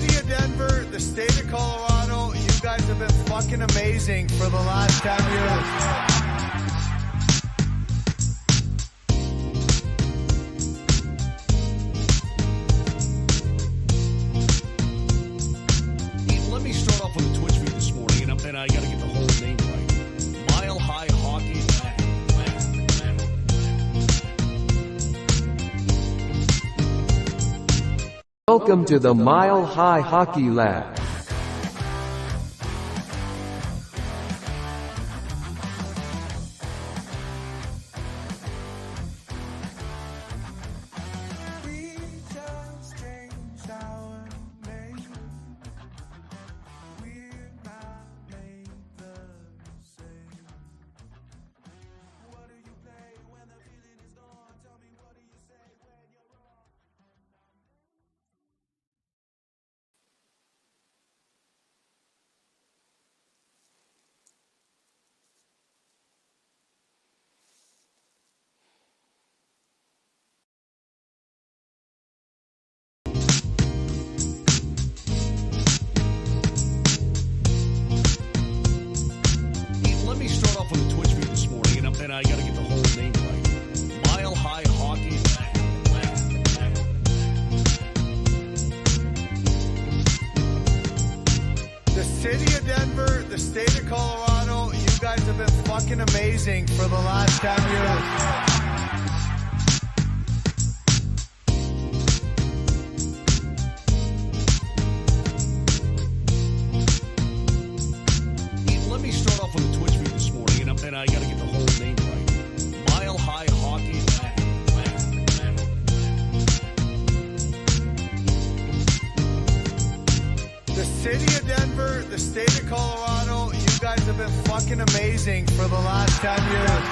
city of Denver, the state of Colorado, you guys have been fucking amazing for the last 10 years. And I got to get the whole name right. Mile High Hockey Lab. Welcome to the Mile High Hockey Lab. And I got to get the whole name right. Mile High Hockey Lab. The city of Denver, the state of Colorado, you guys have been fucking amazing for the last 10 years. And I got to get the whole name right. Mile High Hockey Lab. The city of Denver, the state of Colorado, you guys have been fucking amazing for the last 10 years.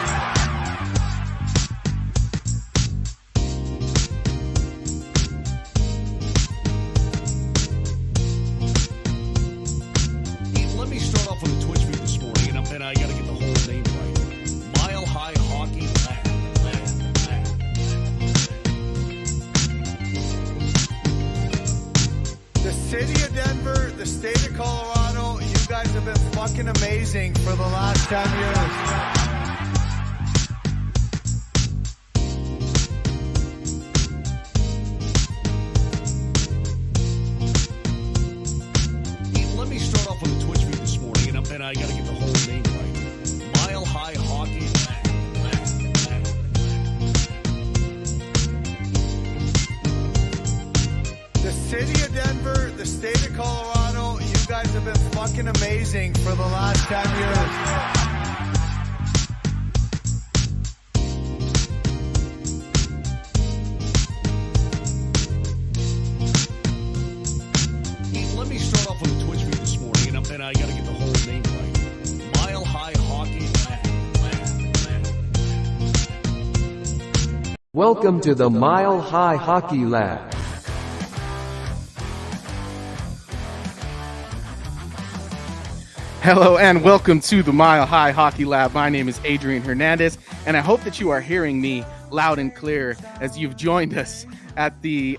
And I got to get the whole name right. Mile High Hockey Lab. The city of Denver, the state of Colorado, you guys have been fucking amazing for the last 10 years. And I got to get the whole name right. Mile High Hockey Lab. The city of Denver, the state of Colorado, you guys have been fucking amazing for the last 10 years. And I got to get the whole name right. Mile High Hockey Lab. Welcome to the Mile High Hockey Lab. Hello and welcome to the Mile High Hockey Lab. My name is Adrian Hernandez, and I hope that you are hearing me loud and clear as you've joined us at the,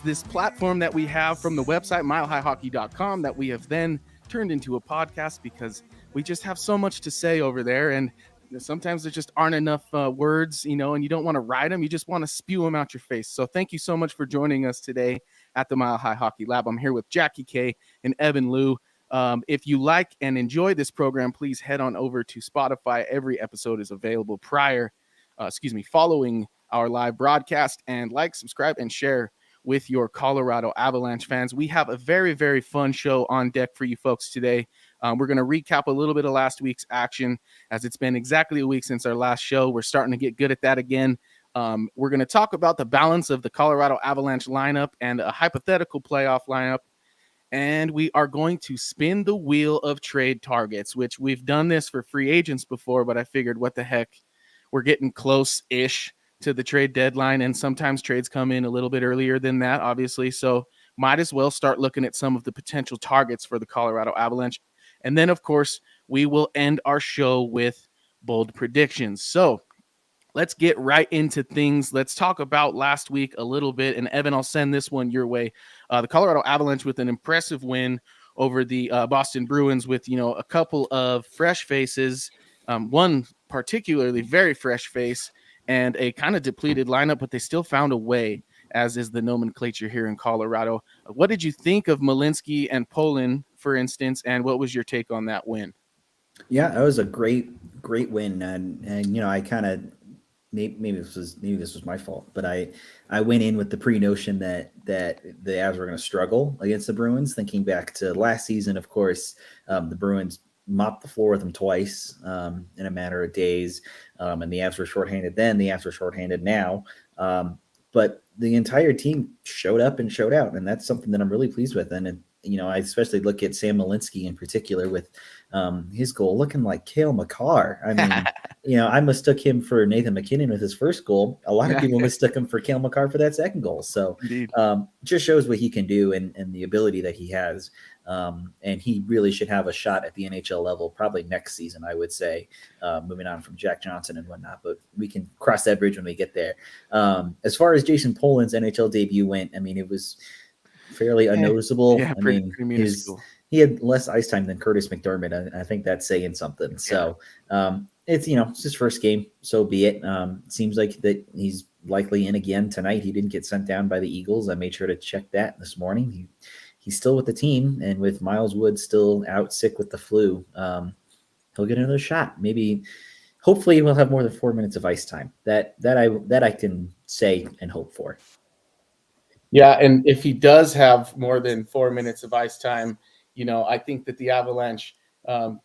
this platform that we have from the website, milehighhockey.com, that we have then turned into a podcast because we just have so much to say over there. And sometimes there just aren't enough words, and you don't want to write them. You just want to spew them out your face. So thank you so much for joining us today at the Mile High Hockey Lab. I'm here with Jackie K and Evan Liu. If you like and enjoy this program, please head on over to Spotify. Every episode is available following our live broadcast, and like, subscribe, and share with your Colorado Avalanche fans. We have a very, very fun show on deck for you folks today. We're going to recap a little bit of last week's action, as it's been exactly a week since our last show. We're starting to get good at that again. We're going to talk about the balance of the Colorado Avalanche lineup and a hypothetical playoff lineup. And we are going to spin the wheel of trade targets, which we've done this for free agents before, but I figured, what the heck, we're getting close-ish to the trade deadline, and sometimes trades come in a little bit earlier than that, obviously. So might as well start looking at some of the potential targets for the Colorado Avalanche. And then, of course, we will end our show with bold predictions. So let's get right into things. Let's talk about last week a little bit. And Evan, I'll send this one your way. The Colorado Avalanche with an impressive win over the Boston Bruins with, a couple of fresh faces, one particularly very fresh face and a kind of depleted lineup, but they still found a way, as is the nomenclature here in Colorado. What did you think of Malinsky and Poland, for instance, and what was your take on that win? Yeah, that was a great win, and I kind of maybe this was my fault, but I went in with the pre-notion that the Avs were going to struggle against the Bruins. Thinking back to last season, of course, the Bruins mopped the floor with them twice in a matter of days, and the Avs were shorthanded then. The Avs were shorthanded now, but the entire team showed up and showed out, and that's something that I'm really pleased with. And I especially look at Sam Malinsky in particular with his goal looking like Cale Makar. I mean, I mistook him for Nathan MacKinnon with his first goal. A lot of people mistook him for Cale Makar for that second goal. So just shows what he can do and the ability that he has. And he really should have a shot at the NHL level probably next season, I would say, moving on from Jack Johnson and whatnot. But we can cross that bridge when we get there. As far as Jason Poland's NHL debut went, I mean, it was fairly unnoticeable. Yeah, pretty minuscule. He had less ice time than Curtis McDermott. I think that's saying something. Yeah. So it's his first game, so be it. Seems like that he's likely in again tonight. He didn't get sent down by the Eagles. I made sure to check that this morning. He's still with the team, and with Miles Wood still out sick with the flu, he'll get another shot. Maybe, hopefully, we'll have more than 4 minutes of ice time. That I can say and hope for. Yeah, and if he does have more than 4 minutes of ice time, I think that the Avalanche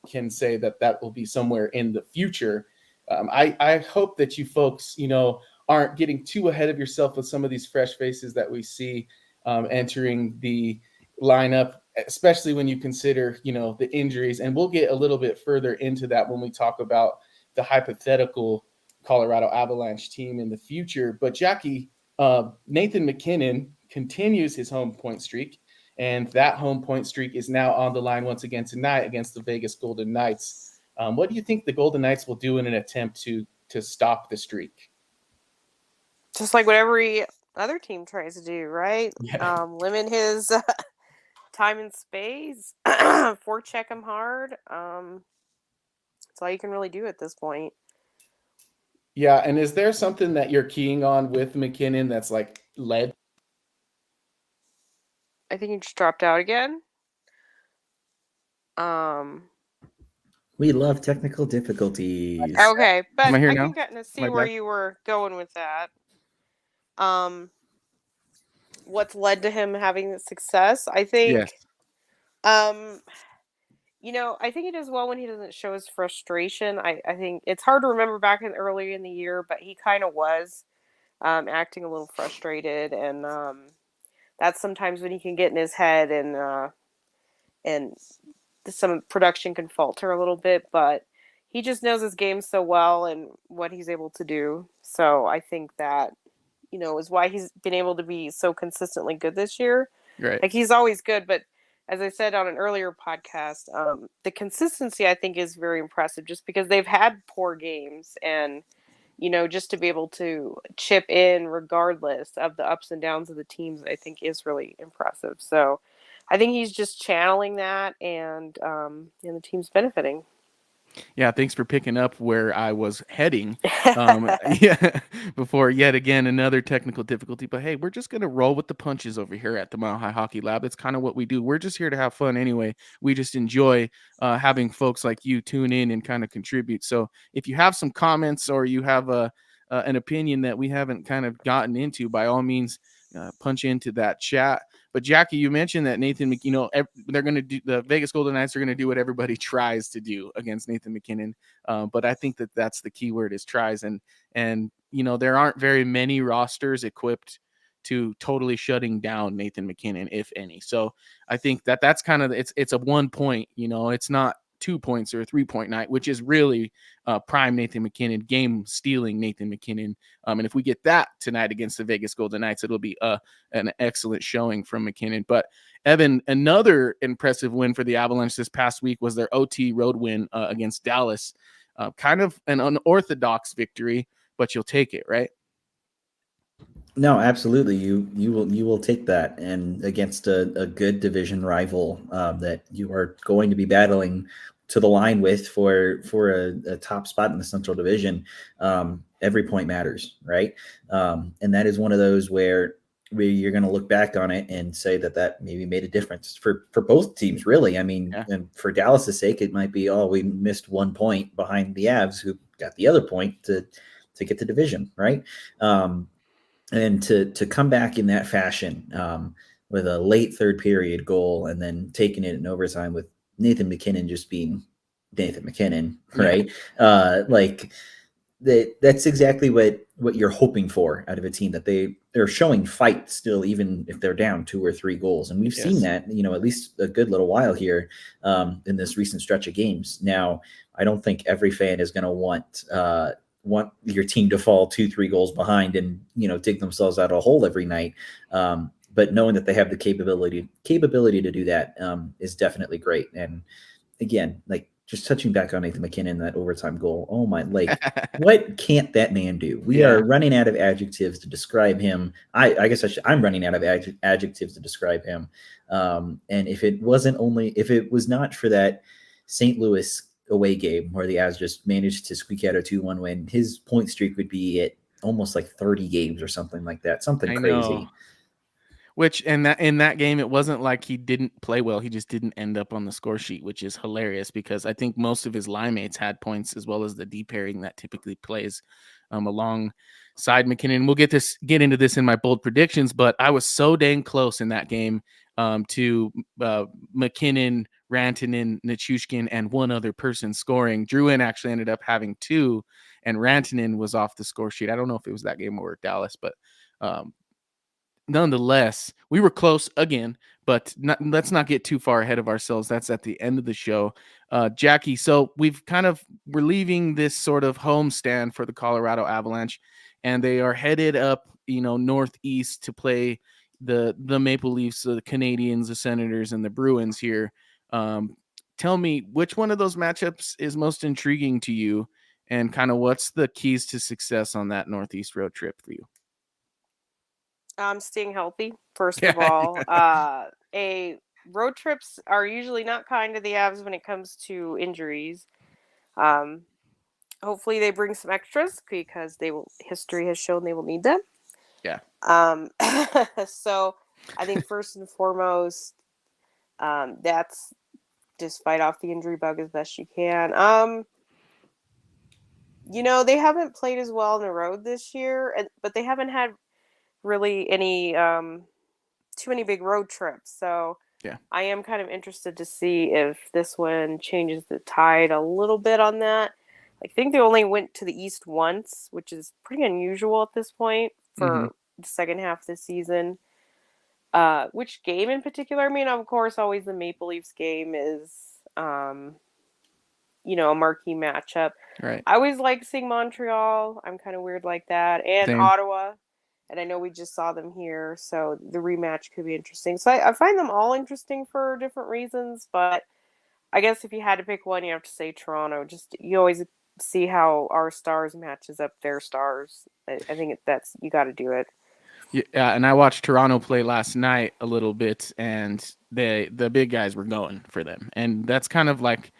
can say that will be somewhere in the future. I hope that you folks, aren't getting too ahead of yourself with some of these fresh faces that we see entering the lineup, especially when you consider, the injuries. And we'll get a little bit further into that when we talk about the hypothetical Colorado Avalanche team in the future. But Jackie, Nathan MacKinnon continues his home point streak, and that home point streak is now on the line once again tonight against the Vegas Golden Knights. What do you think the Golden Knights will do in an attempt to stop the streak? Just like what every other team tries to do, right? Yeah. Limit his time and space, forecheck him hard. That's all you can really do at this point. Yeah, and is there something that you're keying on with MacKinnon that's like led? I think he just dropped out again. We love technical difficulties. Okay, but Am I here I now? can kind of see Am I where back? you were going with that. What's led to him having success? I think. Yes. I think he does well when he doesn't show his frustration. I think it's hard to remember back early in the year, but he kind of was acting a little frustrated, and that's sometimes when he can get in his head, and some production can falter a little bit. But he just knows his game so well and what he's able to do. So I think that is why he's been able to be so consistently good this year. Right. Like, he's always good, but as I said on an earlier podcast, the consistency, I think, is very impressive just because they've had poor games, and, just to be able to chip in regardless of the ups and downs of the teams, I think is really impressive. So I think he's just channeling that, and the team's benefiting. Yeah, thanks for picking up where I was heading. Before yet again another technical difficulty. But hey, we're just gonna roll with the punches over here at the Mile High Hockey Lab. That's kind of what we do. We're just here to have fun anyway. We just enjoy having folks like you tune in and kind of contribute. So if you have some comments or you have an opinion that we haven't kind of gotten into, by all means, punch into that chat. But Jackie, you mentioned that Nathan, they're going to do, the Vegas Golden Knights are going to do what everybody tries to do against Nathan MacKinnon. But I think that that's the key word, is tries. And there aren't very many rosters equipped to totally shutting down Nathan MacKinnon, if any. So I think that's kind of, it's a 1 point, it's not 2 points or a 3-point night, which is really prime Nathan MacKinnon, game stealing Nathan MacKinnon. And if we get that tonight against the Vegas Golden Knights, it'll be an excellent showing from MacKinnon. But Evan, another impressive win for the Avalanche this past week was their OT road win against Dallas. Kind of an unorthodox victory. but you'll take it, right? No, absolutely. You will take that, and against a good division rival that you are going to be battling to the line with for a top spot in the Central Division. Every point matters, right? And that is one of those where you're going to look back on it and say that maybe made a difference for both teams, really. I mean, Yeah. and for Dallas's sake, it might be, oh, we missed 1 point behind the Avs, who got the other point to get the division, right? And to come back in that fashion with a late third period goal and then taking it in overtime with Nathan MacKinnon just being Nathan MacKinnon, right? Yeah. Like that's exactly what you're hoping for out of a team, that they're showing fight still, even if they're down 2 or 3 goals. And we've seen that, at least a good little while here in this recent stretch of games. Now, I don't think every fan is going to want your team to fall 2-3 goals behind and dig themselves out of a hole every night, but knowing that they have the capability to do that is definitely great. And again, like, just touching back on Nathan MacKinnon, that overtime goal, oh my, like, what can't that man do? We are running out of adjectives to describe him. I guess I'm running out of adjectives to describe him. And if it was not for that St. Louis away game where the Avs just managed to squeak out a 2-1 win, his point streak would be at almost like 30 games or something like that. Something crazy. Which in that game, it wasn't like he didn't play well. He just didn't end up on the score sheet, which is hilarious because I think most of his line mates had points, as well as the D pairing that typically plays alongside MacKinnon. We'll get into this in my bold predictions, but I was so dang close in that game to MacKinnon, Rantanen, Nichushkin, and one other person scoring. Drouin actually ended up having 2, and Rantanen was off the score sheet. I don't know if it was that game or Dallas, but nonetheless, we were close again, but let's not get too far ahead of ourselves. That's at the end of the show. Jackie, so we're leaving this sort of homestand for the Colorado Avalanche, and they are headed up, northeast to play the Maple Leafs, the Canadiens, the Senators, and the Bruins here. Tell me, which one of those matchups is most intriguing to you, and kind of what's the keys to success on that northeast road trip for you? Staying healthy, first of all. Road trips are usually not kind to the Avs when it comes to injuries. Hopefully they bring some extras because history has shown they will need them. Yeah. So I think first and foremost, that's just fight off the injury bug as best you can. They haven't played as well on the road this year, but they haven't had really any too many big road trips. So yeah, I am kind of interested to see if this one changes the tide a little bit on that. I think they only went to the East once, which is pretty unusual at this point for the second half of the season. Which game in particular? I mean, of course, always the Maple Leafs game is, a marquee matchup. Right. I always like seeing Montreal. I'm kind of weird like that. And Same. Ottawa. And I know we just saw them here, so the rematch could be interesting. So I find them all interesting for different reasons, but I guess if you had to pick one, you have to say Toronto. Just you always see how our stars matches up their stars. I think you got to do it. Yeah, and I watched Toronto play last night a little bit, and the big guys were going for them, and that's kind of like,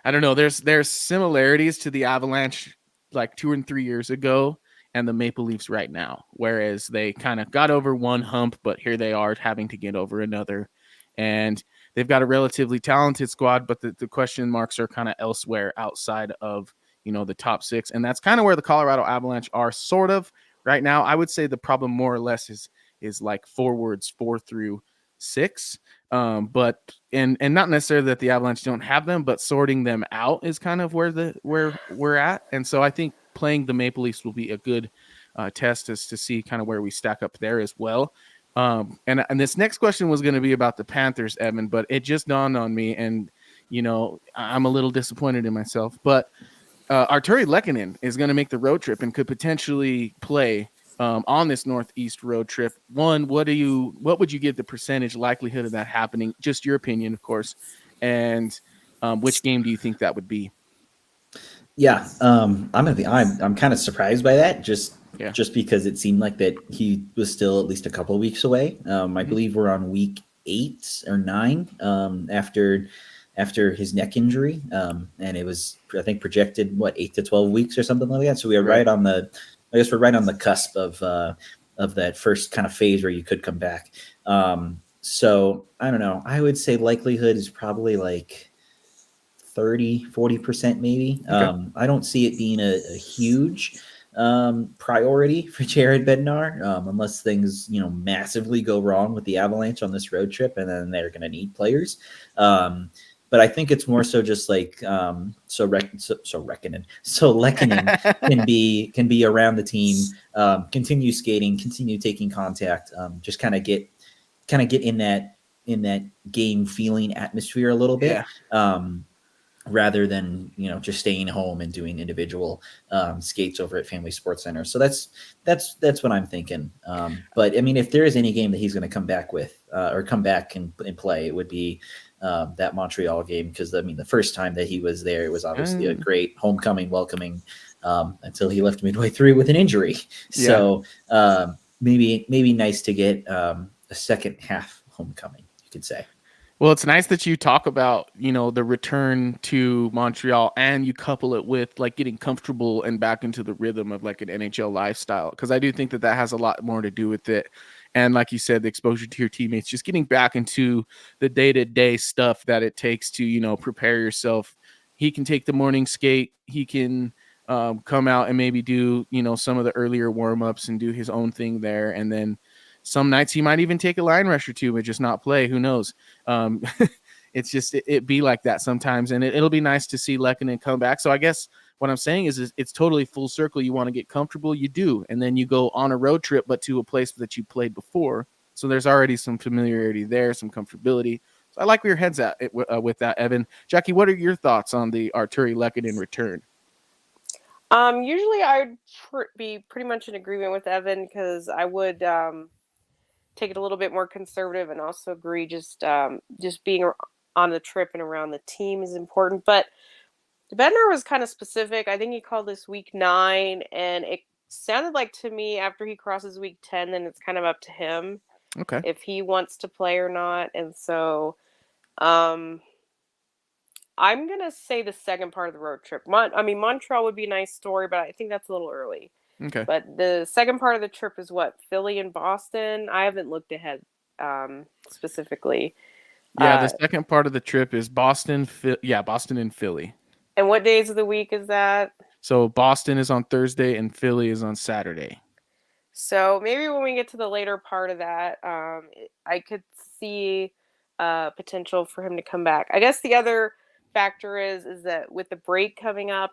I don't know. There's similarities to the Avalanche like 2 and 3 years ago and the Maple Leafs right now, whereas they kind of got over one hump, but here they are having to get over another. And they've got a relatively talented squad, but the question marks are kind of elsewhere outside of, the top 6. And that's kind of where the Colorado Avalanche are sort of right now. I would say the problem more or less is like forwards 4 through 6. But not necessarily that the Avalanche don't have them, but sorting them out is kind of where we're at. And so I think playing the Maple Leafs will be a good test as to see kind of where we stack up there as well. And this next question was going to be about the Panthers, Evan, but it just dawned on me, and I'm a little disappointed in myself. But Arturi Lehkonen is going to make the road trip and could potentially play on this Northeast road trip. One, what would you give the percentage likelihood of that happening? Just your opinion, of course. And which game do you think that would be? Yeah, I'm kind of surprised by that, Yeah. just because it seemed like that he was still at least a couple of weeks away. I believe we're on week 8 or 9 after his neck injury, and it was, I think, projected 8 to 12 weeks or something like that. So we are Right. I guess we're right on the cusp of that first kind of phase where you could come back. So I don't know. I would say likelihood is probably like 30-40% maybe. Okay. I don't see it being a huge priority for Jared Bednar, unless things massively go wrong with the Avalanche on this road trip, and then they're going to need players. But I think it's more so just like so Lehkonen can be around the team, continue skating, continue taking contact, just kind of get in that game feeling atmosphere a little bit. Yeah. Rather than just staying home and doing individual skates over at Family Sports Center. So that's what I'm thinking. But I mean, if there is any game that he's going to come back with or come back and play, it would be that Montreal game, because I mean, the first time that he was there, it was obviously a great homecoming, welcoming, until he left midway through with an injury. So maybe nice to get a second half homecoming, you could say. Well, it's nice that you talk about, the return to Montreal, and you couple it with like getting comfortable and back into the rhythm of like an NHL lifestyle. Cause I do think that has a lot more to do with it. And like you said, the exposure to your teammates, just getting back into the day-to-day stuff that it takes to, prepare yourself. He can take the morning skate. He can come out and maybe do, some of the earlier warm-ups and do his own thing there. And then some nights he might even take a line rush or two, but just not play. Who knows? It's just it be like that sometimes, and it'll be nice to see Lehkonen come back. So I guess what I'm saying is it's totally full circle. You want to get comfortable, you do, and then you go on a road trip, but to a place that you played before. So there's already some familiarity there, some comfortability. So I like where your head's at with that, Evan. Jackie, what are your thoughts on the Arturi Lehkonen return? Usually I would be pretty much in agreement with Evan, because I would take it a little bit more conservative, and also agree just being on the trip and around the team is important. But Bednar was kind of specific. I think he called this week 9, and it sounded like to me after he crosses week 10, then it's kind of up to him if he wants to play or not. And so I'm going to say the second part of the road trip. Montreal would be a nice story, but I think that's a little early. Okay. But the second part of the trip is what? Philly and Boston? I haven't looked ahead specifically. Yeah, the second part of the trip is Boston. Boston and Philly. And what days of the week is that? So Boston is on Thursday and Philly is on Saturday. So maybe when we get to the later part of that, I could see potential for him to come back. I guess the other factor is that with the break coming up,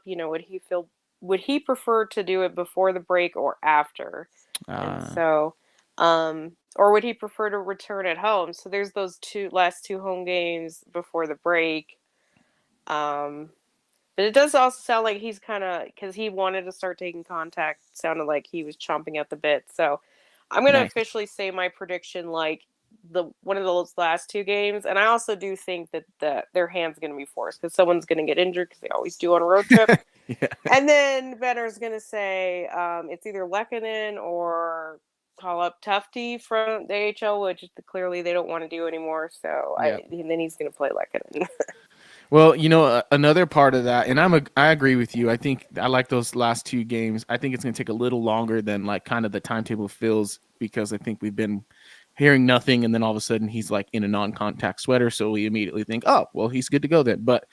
would he prefer to do it before the break or after? And so, or would he prefer to return at home? So there's those last two home games before the break. But it does also sound like he's kind of, because he wanted to start taking contact, sounded like he was chomping at the bit. So I'm going to officially say my prediction, like one of those last two games. And I also do think that their hand's going to be forced, because someone's going to get injured, because they always do on a road trip. Yeah. And then Benner's going to say it's either Lehkonen or call up Tufte from the AHL, which clearly they don't want to do anymore. So and then he's going to play Lehkonen. Well, another part of that, and I agree with you. I think I like those last two games. I think it's going to take a little longer than like kind of the timetable feels, because I think we've been hearing nothing, and then all of a sudden he's like in a non-contact sweater, so we immediately think, oh, well, he's good to go then. But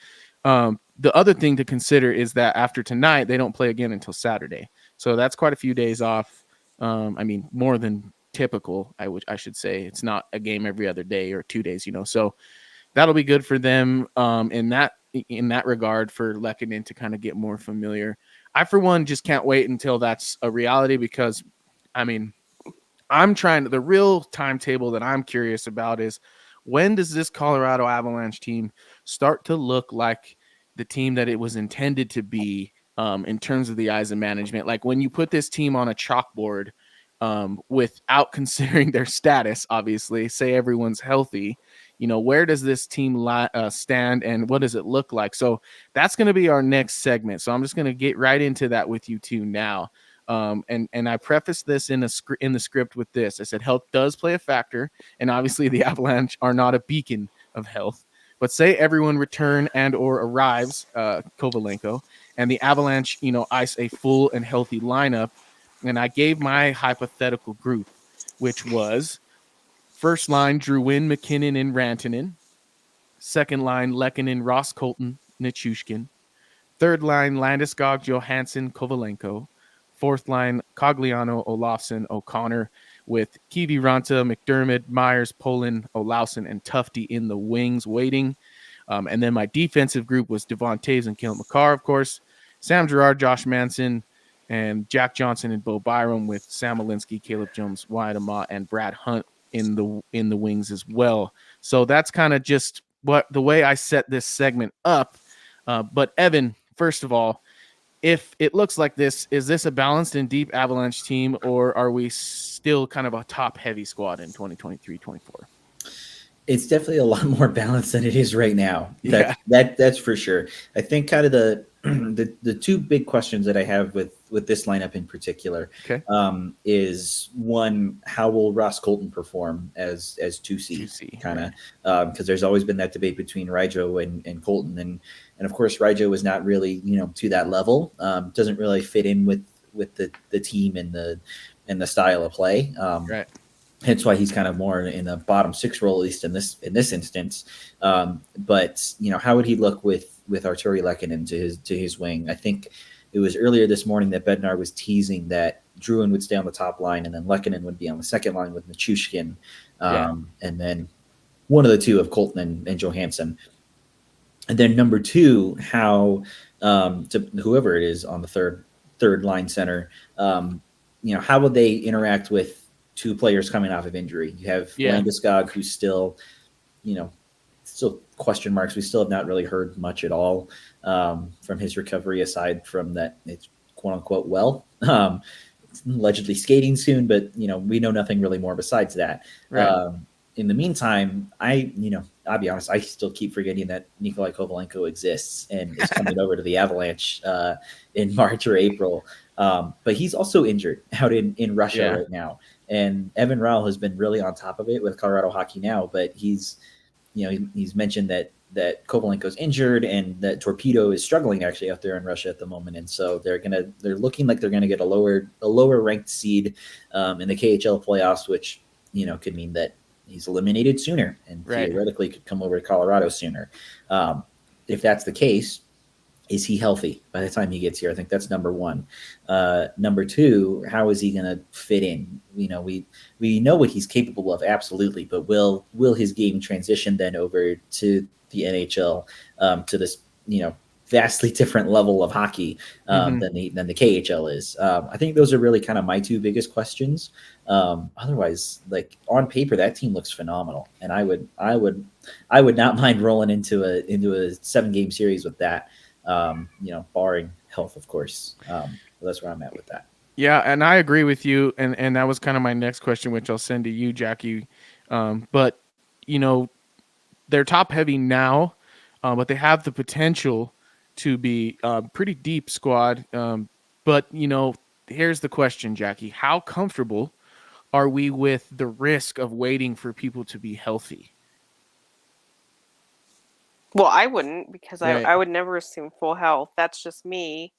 the other thing to consider is that after tonight, they don't play again until Saturday, so that's quite a few days off. More than typical, I should say. It's not a game every other day or 2 days, so. That'll be good for them in that regard, for Lehkonen to kind of get more familiar. I, for one, just can't wait until that's a reality, because, the real timetable that I'm curious about is, when does this Colorado Avalanche team start to look like the team that it was intended to be in terms of the eyes of management? Like when you put this team on a chalkboard without considering their status, obviously, say everyone's healthy, where does this team stand and what does it look like? So that's going to be our next segment. So I'm just going to get right into that with you two now. And I prefaced this in the script with this. I said health does play a factor, and obviously the Avalanche are not a beacon of health. But say everyone return and or arrives, Kovalenko, and the Avalanche, ice a full and healthy lineup. And I gave my hypothetical group, which was first line Drouin, McKinnon, and Rantanen. Second line Lehkonen, Ross Colton, Nichushkin. Third line Landeskog, Johansson, Kovalenko. Fourth line Cogliano, Olofsson, O'Connor, with Kiviranta, McDermott, Myers, Poland, Olausson, and Tufte in the wings waiting. And then my defensive group was Devon Toews and Kale McCarr, of course, Sam Girard, Josh Manson, and Jack Johnson and Bo Byram, with Sam Alinsky, Caleb Jones, Wyatt Amat, and Brad Hunt in the wings as well. So that's kind of just the way I set this segment up. But Evan, first of all, if it looks like this, is this a balanced and deep Avalanche team, or are we still kind of a top-heavy squad in 2023-24? It's definitely a lot more balanced than it is right now. Yeah. That's for sure. I think kind of the two big questions that I have with this lineup in particular, is one, how will Ross Colton perform as 2C kind of, because there's always been that debate between Ryjo and Colton, and of course Ryjo was not really to that level, doesn't really fit in with the team and the style of play, right. Hence why he's kind of more in the bottom six role, at least in this instance. But how would he look with Artturi Lehkonen to his wing? I think it was earlier this morning that Bednar was teasing that Drouin would stay on the top line, and then Lehkonen would be on the second line with Nichushkin, and then one of the two of Colton and Johansson. And then number two, how to whoever it is on the third line center, how would they interact with two players coming off of injury? You have Landeskog, who's still, still question marks. We still have not really heard much at all from his recovery, aside from that it's quote unquote allegedly skating soon, but we know nothing really more besides that. Right. In the meantime, I'll be honest, I still keep forgetting that Nikolai Kovalenko exists and is coming over to the Avalanche in March or April. But he's also injured out in Russia right now. And Evan Rao has been really on top of it with Colorado Hockey Now, but he's mentioned that Kovalenko's injured and that Torpedo is struggling actually out there in Russia at the moment. And so they're looking like they're gonna get a lower ranked seed in the KHL playoffs, which could mean that he's eliminated sooner and theoretically could come over to Colorado sooner. If that's the case, is he healthy by the time he gets here? I think that's number one. Number two, how is he going to fit in? We know what he's capable of, absolutely, but will his game transition then over to the NHL, to this vastly different level of hockey than the KHL is? I think those are really kind of my two biggest questions. Otherwise, like on paper, that team looks phenomenal, and I would not mind rolling into a 7-game series with that. Barring health, of course. That's where I'm at with that. Yeah, and I agree with you, and that was kind of my next question, which I'll send to you, Jackie. But they're top heavy now, but they have the potential to be a pretty deep squad. But here's the question, Jackie: how comfortable are we with the risk of waiting for people to be healthy? Well, I wouldn't, because I would never assume full health. That's just me.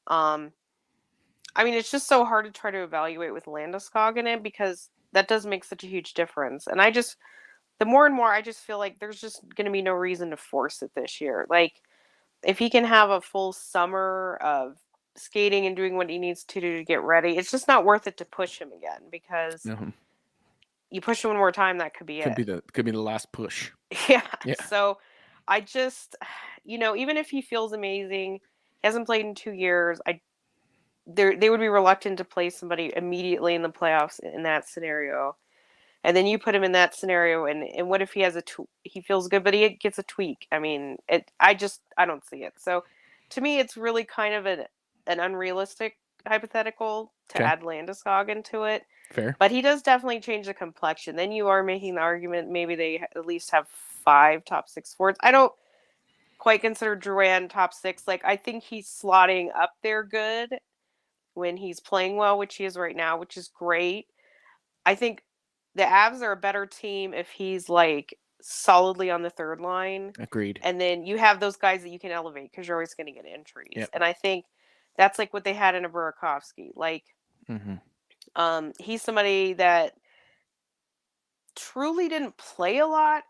It's just so hard to try to evaluate with Landeskog in it, because that does make such a huge difference. And the more and more, I just feel like there's just going to be no reason to force it this year. Like, if he can have a full summer of skating and doing what he needs to do to get ready, it's just not worth it to push him again, because you push him one more time, that could be it. Could be the last push. Yeah. So I just, even if he feels amazing, he hasn't played in 2 years, they would be reluctant to play somebody immediately in the playoffs in that scenario. And then you put him in that scenario, and what if he has he feels good, but he gets a tweak? I don't see it. So to me, it's really kind of an unrealistic hypothetical to Okay. add Landeskog into it. Fair. But he does definitely change the complexion. Then you are making the argument maybe they at least have 5 top 6 forwards. I don't quite consider Drouin top 6. Like, I think he's slotting up there good when he's playing well, which he is right now, which is great. I think the Avs are a better team if he's like solidly on the third line. Agreed. And then you have those guys that you can elevate because you're always going to get entries. Yep. And I think that's like what they had in a Burakovsky. Like, he's somebody that truly didn't play a lot,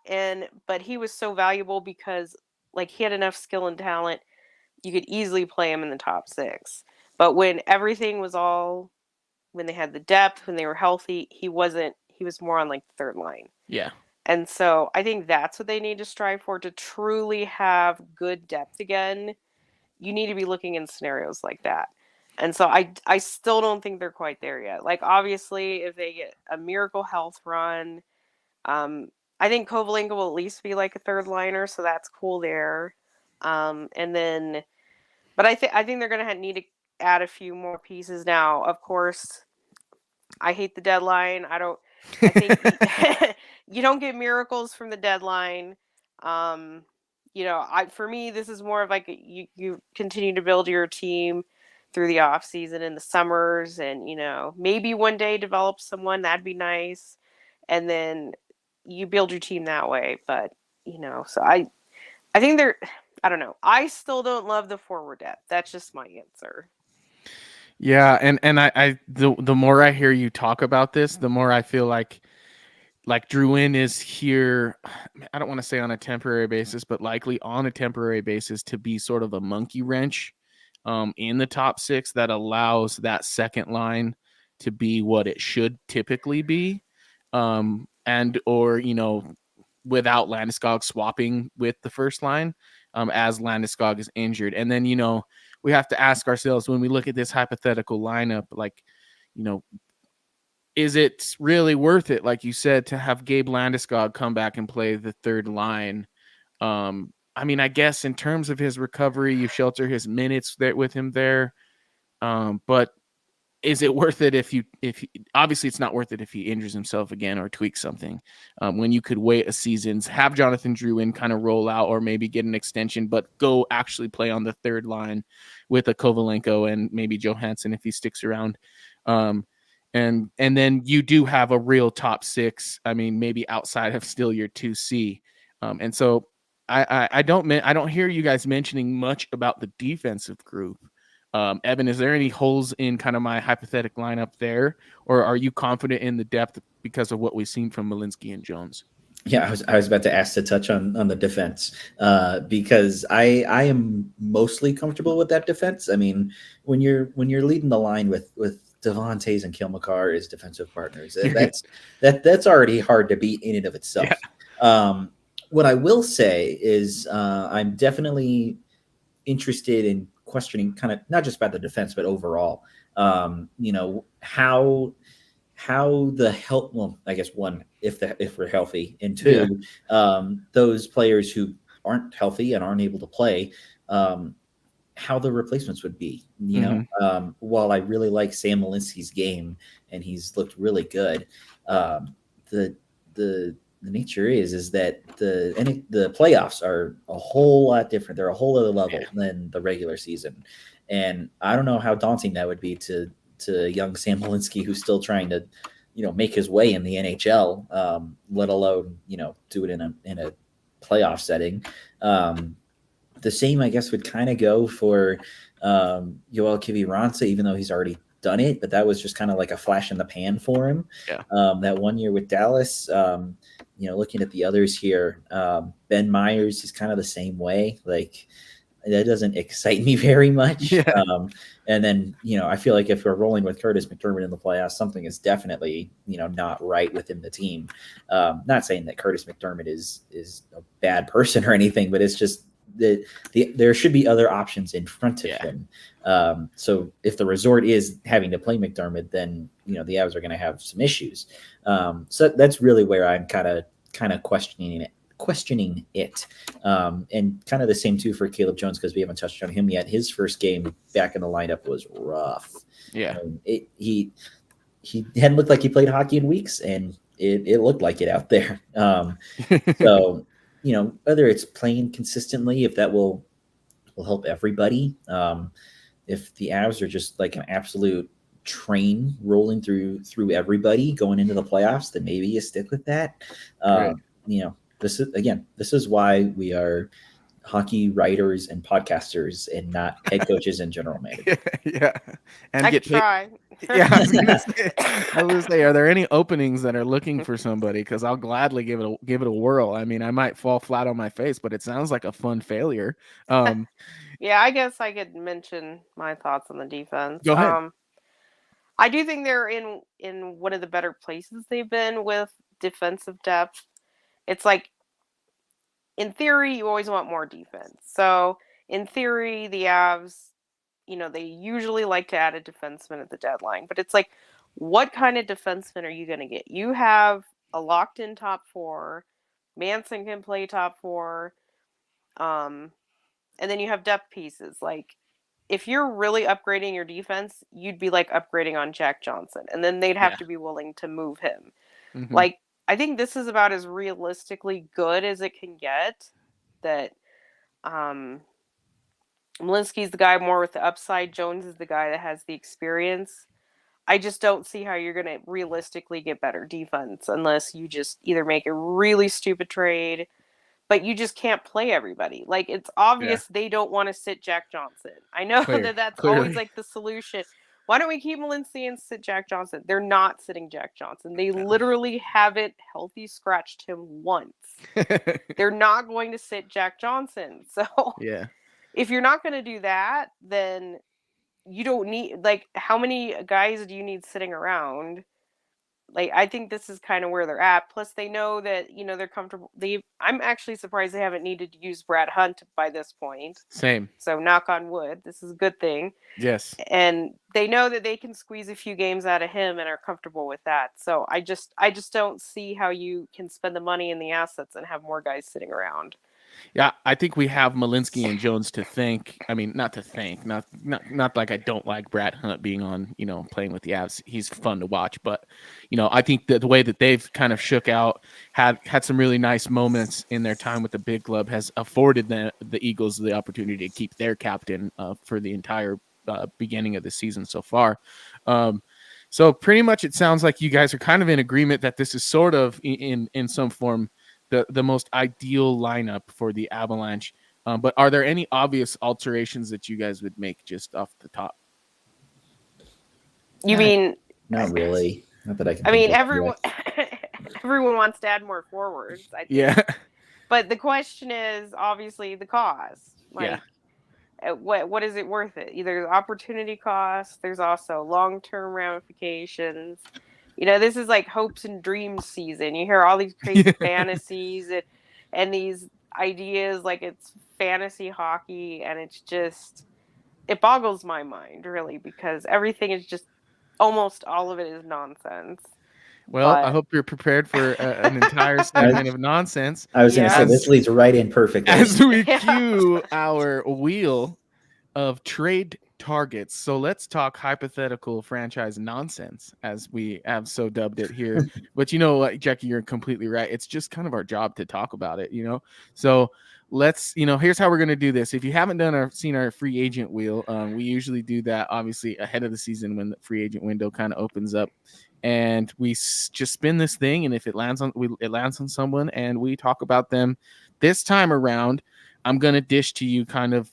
but he was so valuable because like he had enough skill and talent. You could easily play him in the top 6. But when everything was when they had the depth, when they were healthy, he wasn't. He was more on like the third line. Yeah. And so I think that's what they need to strive for to truly have good depth again. You need to be looking in scenarios like that. And so I still don't think they're quite there yet. Like, obviously, if they get a miracle health run, I think Kovalenko will at least be like a third liner, so that's cool there. And then, but I think they're going to need to add a few more pieces now. Of course, I hate the deadline. I think you don't get miracles from the deadline. For me, this is more of like you continue to build your team through the off season and the summers, and maybe one day develop someone, that'd be nice, and then you build your team that way. But so I think I don't know. I still don't love the forward depth. That's just my answer. Yeah, and I the more I hear you talk about this, the more I feel like Drouin is here. I don't want to say on a temporary basis, but likely on a temporary basis to be sort of a monkey wrench in the top 6 that allows that second line to be what it should typically be, and or without Landeskog swapping with the first line as Landeskog is injured, and then we have to ask ourselves when we look at this hypothetical lineup, like is it really worth it, like you said, to have Gabe Landeskog come back and play the third line? I mean, I guess in terms of his recovery, you shelter his minutes there with him there. But is it worth it if obviously it's not worth it if he injures himself again or tweaks something, when you could wait a season, have Jonathan Drouin kind of roll out or maybe get an extension, but go actually play on the third line with a Kovalenko and maybe Johansson if he sticks around. And then you do have a real top 6. I mean, maybe outside of still your 2C. And so I don't hear you guys mentioning much about the defensive group. Evan, is there any holes in kind of my hypothetical lineup there, or are you confident in the depth because of what we've seen from Malinsky and Jones? Yeah, I was about to ask to touch on the defense because I am mostly comfortable with that defense. I mean, when you're leading the line with Devontae and Kilmakar as defensive partners, that's already hard to beat in and of itself. Yeah. What I will say is I'm definitely interested in questioning kind of not just about the defense, but overall, how the help. Well, I guess one, if we're healthy, and two, those players who aren't healthy and aren't able to play, how the replacements would be. While I really like Sam Malinsky's game and he's looked really good, the nature is that the playoffs are a whole lot different. They're a whole other level than the regular season. And I don't know how daunting that would be to young Sam Malinsky, who's still trying to, make his way in the NHL, let alone, do it in a playoff setting. The same, I guess, would kind of go for Yoel Kiviranta, even though he's already done it, but that was just kind of like a flash in the pan for him. Yeah. That 1 year with Dallas, looking at the others here, Ben Myers is kind of the same way. Like, that doesn't excite me very much. Yeah. And then, I feel like if we're rolling with Curtis McDermott in the playoffs, something is definitely, not right within the team. Not saying that Curtis McDermott is a bad person or anything, but it's just there should be other options in front of him. So if the resort is having to play McDermott, then the Avs are going to have some issues. So that's really where I'm kind of questioning questioning it. And kind of the same too for Caleb Jones, because we haven't touched on him yet. His first game back in the lineup was rough. Yeah. He hadn't looked like he played hockey in weeks, and it looked like it out there. So, whether it's playing consistently, if that will help everybody. If the Avs are just like an absolute train rolling through everybody going into the playoffs, then maybe you stick with that. Right. This is why we are hockey writers and podcasters and not head coaches and general managers. Yeah. And I get could try. Yeah, I was gonna say, are there any openings that are looking for somebody? Because I'll gladly give it a whirl. I mean, I might fall flat on my face, but it sounds like a fun failure. Yeah, I guess I could mention my thoughts on the defense. Go ahead. I do think they're in one of the better places they've been with defensive depth. It's like, in theory, you always want more defense. So, in theory, the Avs, they usually like to add a defenseman at the deadline. But it's like, what kind of defenseman are you going to get? You have a locked-in top four. Manson can play top four. And then you have depth pieces. Like, if you're really upgrading your defense, you'd be like upgrading on Jack Johnson. And then they'd have to be willing to move him. Mhm. Like, I think this is about as realistically good as it can get. That Malinsky's the guy more with the upside. Jones is the guy that has the experience. I just don't see how you're going to realistically get better defense unless you just either make a really stupid trade, but you just can't play everybody. Like, it's obvious they don't want to sit Jack Johnson. I know that's Clearly. always like the solution. Why don't we keep Malinsky and sit Jack Johnson? They're not sitting Jack Johnson. They literally haven't healthy scratched him once. They're not going to sit Jack Johnson. So Yeah. if you're not going to do that, then you don't need, like, how many guys do you need sitting around? Like, I think this is kind of where they're at. Plus, they know that, they're comfortable. I'm actually surprised they haven't needed to use Brad Hunt by this point. Same. So, knock on wood. This is a good thing. Yes. And they know that they can squeeze a few games out of him and are comfortable with that. So, I just don't see how you can spend the money and the assets and have more guys sitting around. Yeah, I think we have Malinsky and Jones to thank. I mean, not to thank, not like I don't like Brad Hunt being on, playing with the Avs. He's fun to watch, but I think that the way that they've kind of shook out, had some really nice moments in their time with the big club, has afforded the Eagles the opportunity to keep their captain for the entire beginning of the season so far. So pretty much, it sounds like you guys are kind of in agreement that this is sort of in some form the most ideal lineup for the Avalanche. But are there any obvious alterations that you guys would make just off the top? You mean? Not really. Not that I can. I mean, everyone wants to add more forwards. I think. Yeah. But the question is obviously the cost. Like, what is it worth it? There's opportunity cost. There's also long-term ramifications. This is like hopes and dreams season. You hear all these crazy fantasies and these ideas like it's fantasy hockey, and it's just, it boggles my mind, really, because everything is just, almost all of it is nonsense. Well, I hope you're prepared for an entire segment of nonsense. I was going to say, this leads right in perfectly. As we cue our wheel of trade targets. So let's talk hypothetical franchise nonsense, as we have so dubbed it here. But you know what, Jackie, you're completely right. It's just kind of our job to talk about it, So let's, here's how we're going to do this. If you haven't seen our free agent wheel, we usually do that obviously ahead of the season when the free agent window kind of opens up, and we just spin this thing. And if it lands on someone and we talk about them. This time around, I'm going to dish to you kind of,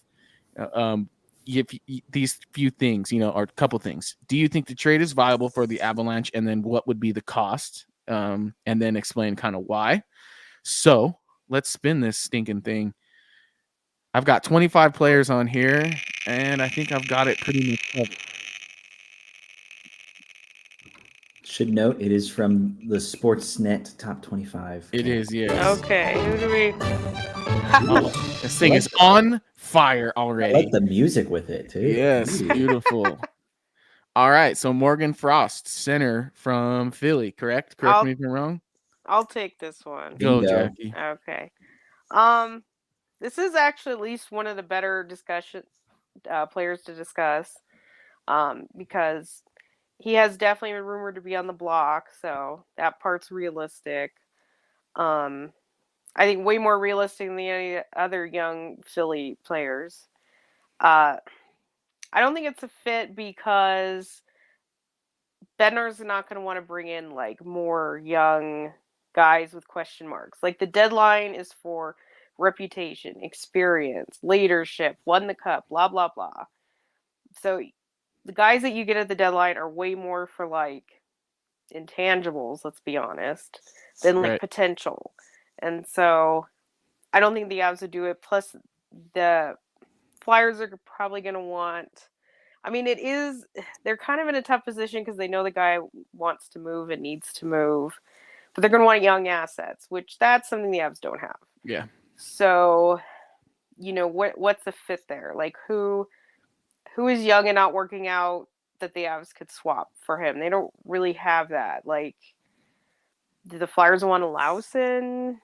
these few things, or a couple things. Do you think the trade is viable for the Avalanche? And then what would be the cost? And then explain kind of why. So let's spin this stinking thing. I've got 25 players on here, and I think I've got it pretty much covered. Should note it is from the Sportsnet Top 25. It is, yes. Okay, who do we? This thing is on fire already. I like the music with it too. Yes, beautiful. All right, so Morgan Frost, center from Philly, correct? Correct me if I'm wrong. I'll take this one. Go, Bingo. Jackie. Okay. This is actually at least one of the better discussion players to discuss. Because he has definitely been rumored to be on the block, so that part's realistic. Um, I think way more realistic than any other young Philly players. Uh, I don't think it's a fit because Bednar's not going to want to bring in like more young guys with question marks. Like the deadline is for reputation, experience, leadership, won the cup, blah blah blah. So the guys that you get at the deadline are way more for like intangibles, let's be honest, than like Right. potential. And so I don't think the Avs would do it. Plus, the Flyers are probably going to want. I mean, they're kind of in a tough position because they know the guy wants to move and needs to move, but they're going to want young assets, which that's something the Avs don't have. Yeah. So, what's the fit there? Like who is young and not working out that the Avs could swap for him? They don't really have that. Like, do the Flyers want Lawson?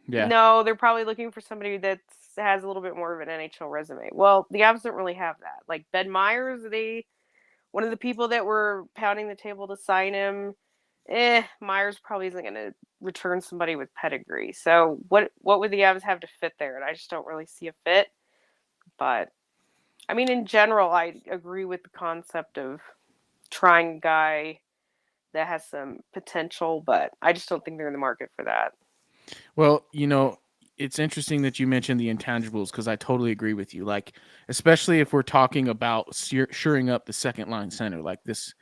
Yeah. No, they're probably looking for somebody that has a little bit more of an NHL resume. Well, the Avs don't really have that. Like Ben Myers, one of the people that were pounding the table to sign him. Myers probably isn't going to return somebody with pedigree. So what would the Avs have to fit there? And I just don't really see a fit. But I mean, in general, I agree with the concept of trying a guy that has some potential, but I just don't think they're in the market for that. Well, it's interesting that you mentioned the intangibles because I totally agree with you. Like, especially if we're talking about shoring up the second line center like this.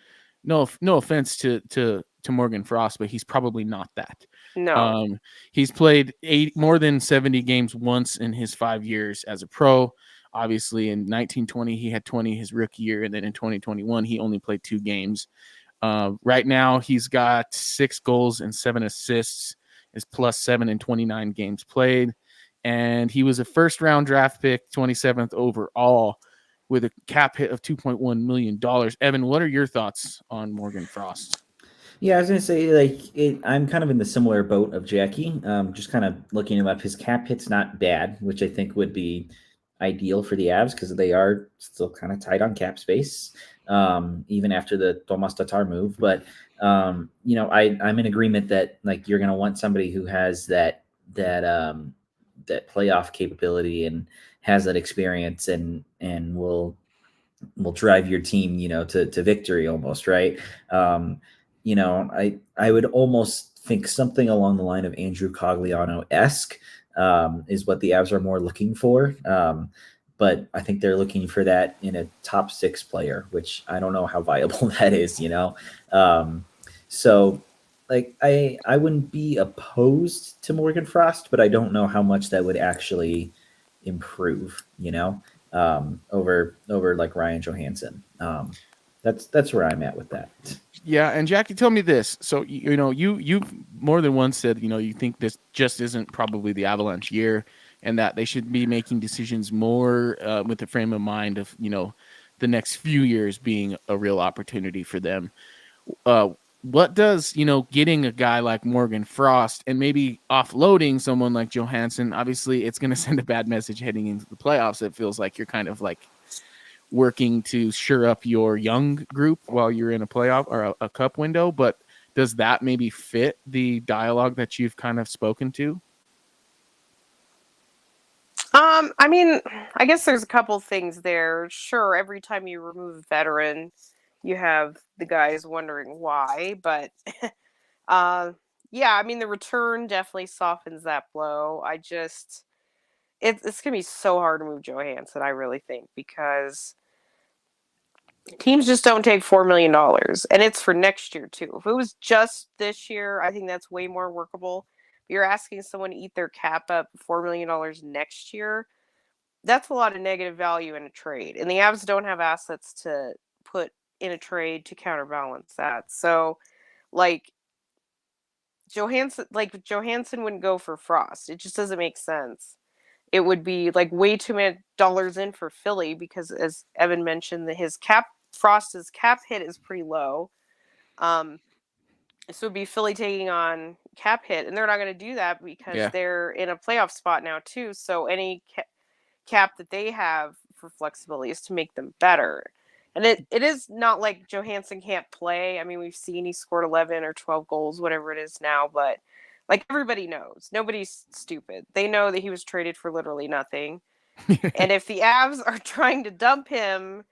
No offense to Morgan Frost, but he's probably not that. No. He's played more than 70 games once in his 5 years as a pro. Obviously, in 1920, he had 20 his rookie year, and then in 2021, he only played 2 games. Right now, he's got 6 goals and 7 assists, is +7 in 29 games played, and he was a first-round draft pick, 27th overall, with a cap hit of $2.1 million. Evan, what are your thoughts on Morgan Frost? Yeah, I was gonna say I'm kind of in the similar boat of Jackie. Just kind of looking him up. His cap hit's not bad, which I think would be ideal for the Avs because they are still kind of tight on cap space, even after the Tomas Tatar move. But I'm in agreement that like you're gonna want somebody who has that playoff capability and has that experience and will drive your team, to victory almost, right? I would almost think something along the line of Andrew Cogliano-esque is what the Avs are more looking for. But I think they're looking for that in a top 6 player, which I don't know how viable that is, So like I wouldn't be opposed to Morgan Frost, but I don't know how much that would actually improve, over like Ryan Johansson. That's where I'm at with that. Yeah, and Jackie, tell me this. So you more than once said you think this just isn't probably the Avalanche year, and that they should be making decisions more with the frame of mind of the next few years being a real opportunity for them. What does getting a guy like Morgan Frost and maybe offloading someone like Johansson? Obviously, it's going to send a bad message heading into the playoffs. It feels like you're kind of like working to shore up your young group while you're in a playoff or a cup window. But does that maybe fit the dialogue that you've kind of spoken to? I mean, I guess there's a couple things there. Sure, every time you remove a veteran, you have the guys wondering why, but yeah, I mean the return definitely softens that blow. It's gonna be so hard to move Johansson, I really think, because teams just don't take $4 million, and it's for next year too. If it was just this year, I think that's way more workable. But you're asking someone to eat their cap up $4 million next year. That's a lot of negative value in a trade, and the Avs don't have assets to put in a trade to counterbalance that. So, like Johansson wouldn't go for Frost. It just doesn't make sense. It would be like way too many dollars in for Philly because, as Evan mentioned, Frost's cap hit is pretty low, and So it'd be Philly taking on cap hit, and they're not going to do that because Yeah. they're in a playoff spot now too. So any cap that they have for flexibility is to make them better. And it is not like Johansson can't play. I mean, we've seen he scored 11 or 12 goals, whatever it is now, but like everybody knows, nobody's stupid. They know that he was traded for literally nothing. And if the Avs are trying to dump him,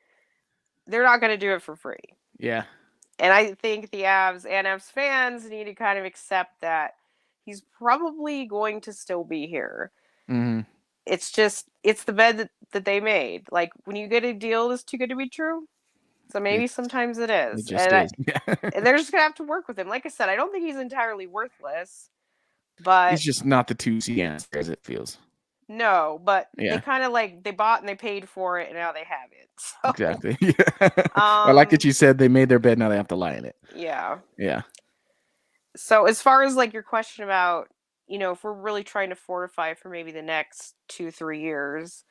they're not going to do it for free. Yeah. And I think the Avs and Avs fans need to kind of accept that he's probably going to still be here. Hmm. It's the bed that they made. Like when you get a deal that's too good to be true. So maybe sometimes it is. It just is. And they're just gonna have to work with him. Like I said, I don't think he's entirely worthless, but He's just not the 2C answer as it feels. no, but Yeah. they kind of like they bought and they paid for it and now they have it. So, Exactly. Yeah. I like that you said they made their bed, now they have to lie in it. Yeah. Yeah. So as far as like your question about, if we're really trying to fortify for maybe the next 2-3 years,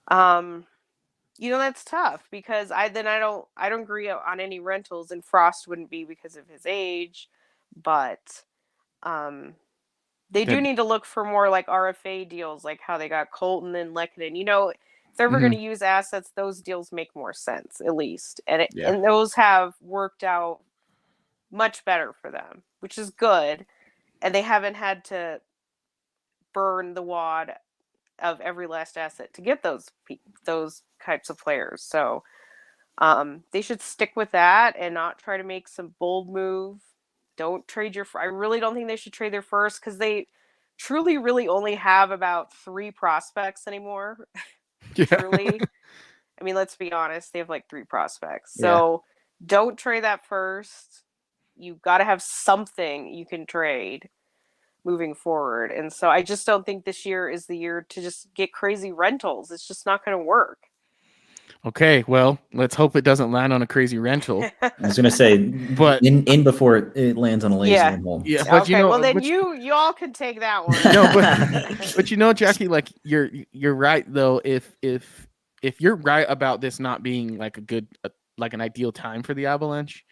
that's tough because I don't agree on any rentals, and Frost wouldn't be because of his age, but they do Good. need to look for more like RFA deals, like how they got Colton and Lehkonen. If they're ever going to use assets, those deals make more sense at least, and and those have worked out much better for them, which is good, and they haven't had to burn the wad of every last asset to get those types of players. So they should stick with that and not try to make some bold move. Don't trade I really don't think they should trade their first because they truly really only have about 3 prospects anymore. Yeah. Truly. I mean, let's be honest, they have like 3 prospects. So don't trade that first. You got to have something you can trade moving forward. And so I just don't think this year is the year to just get crazy rentals. It's just not going to work. Okay, well, let's hope it doesn't land on a crazy rental. I was gonna say, but in before it lands on a lazy Yeah. home. yeah, but Okay, well then you all can take that one. No, but Jackie, like you're right though. If you're right about this not being like a good like an ideal time for the Avalanche,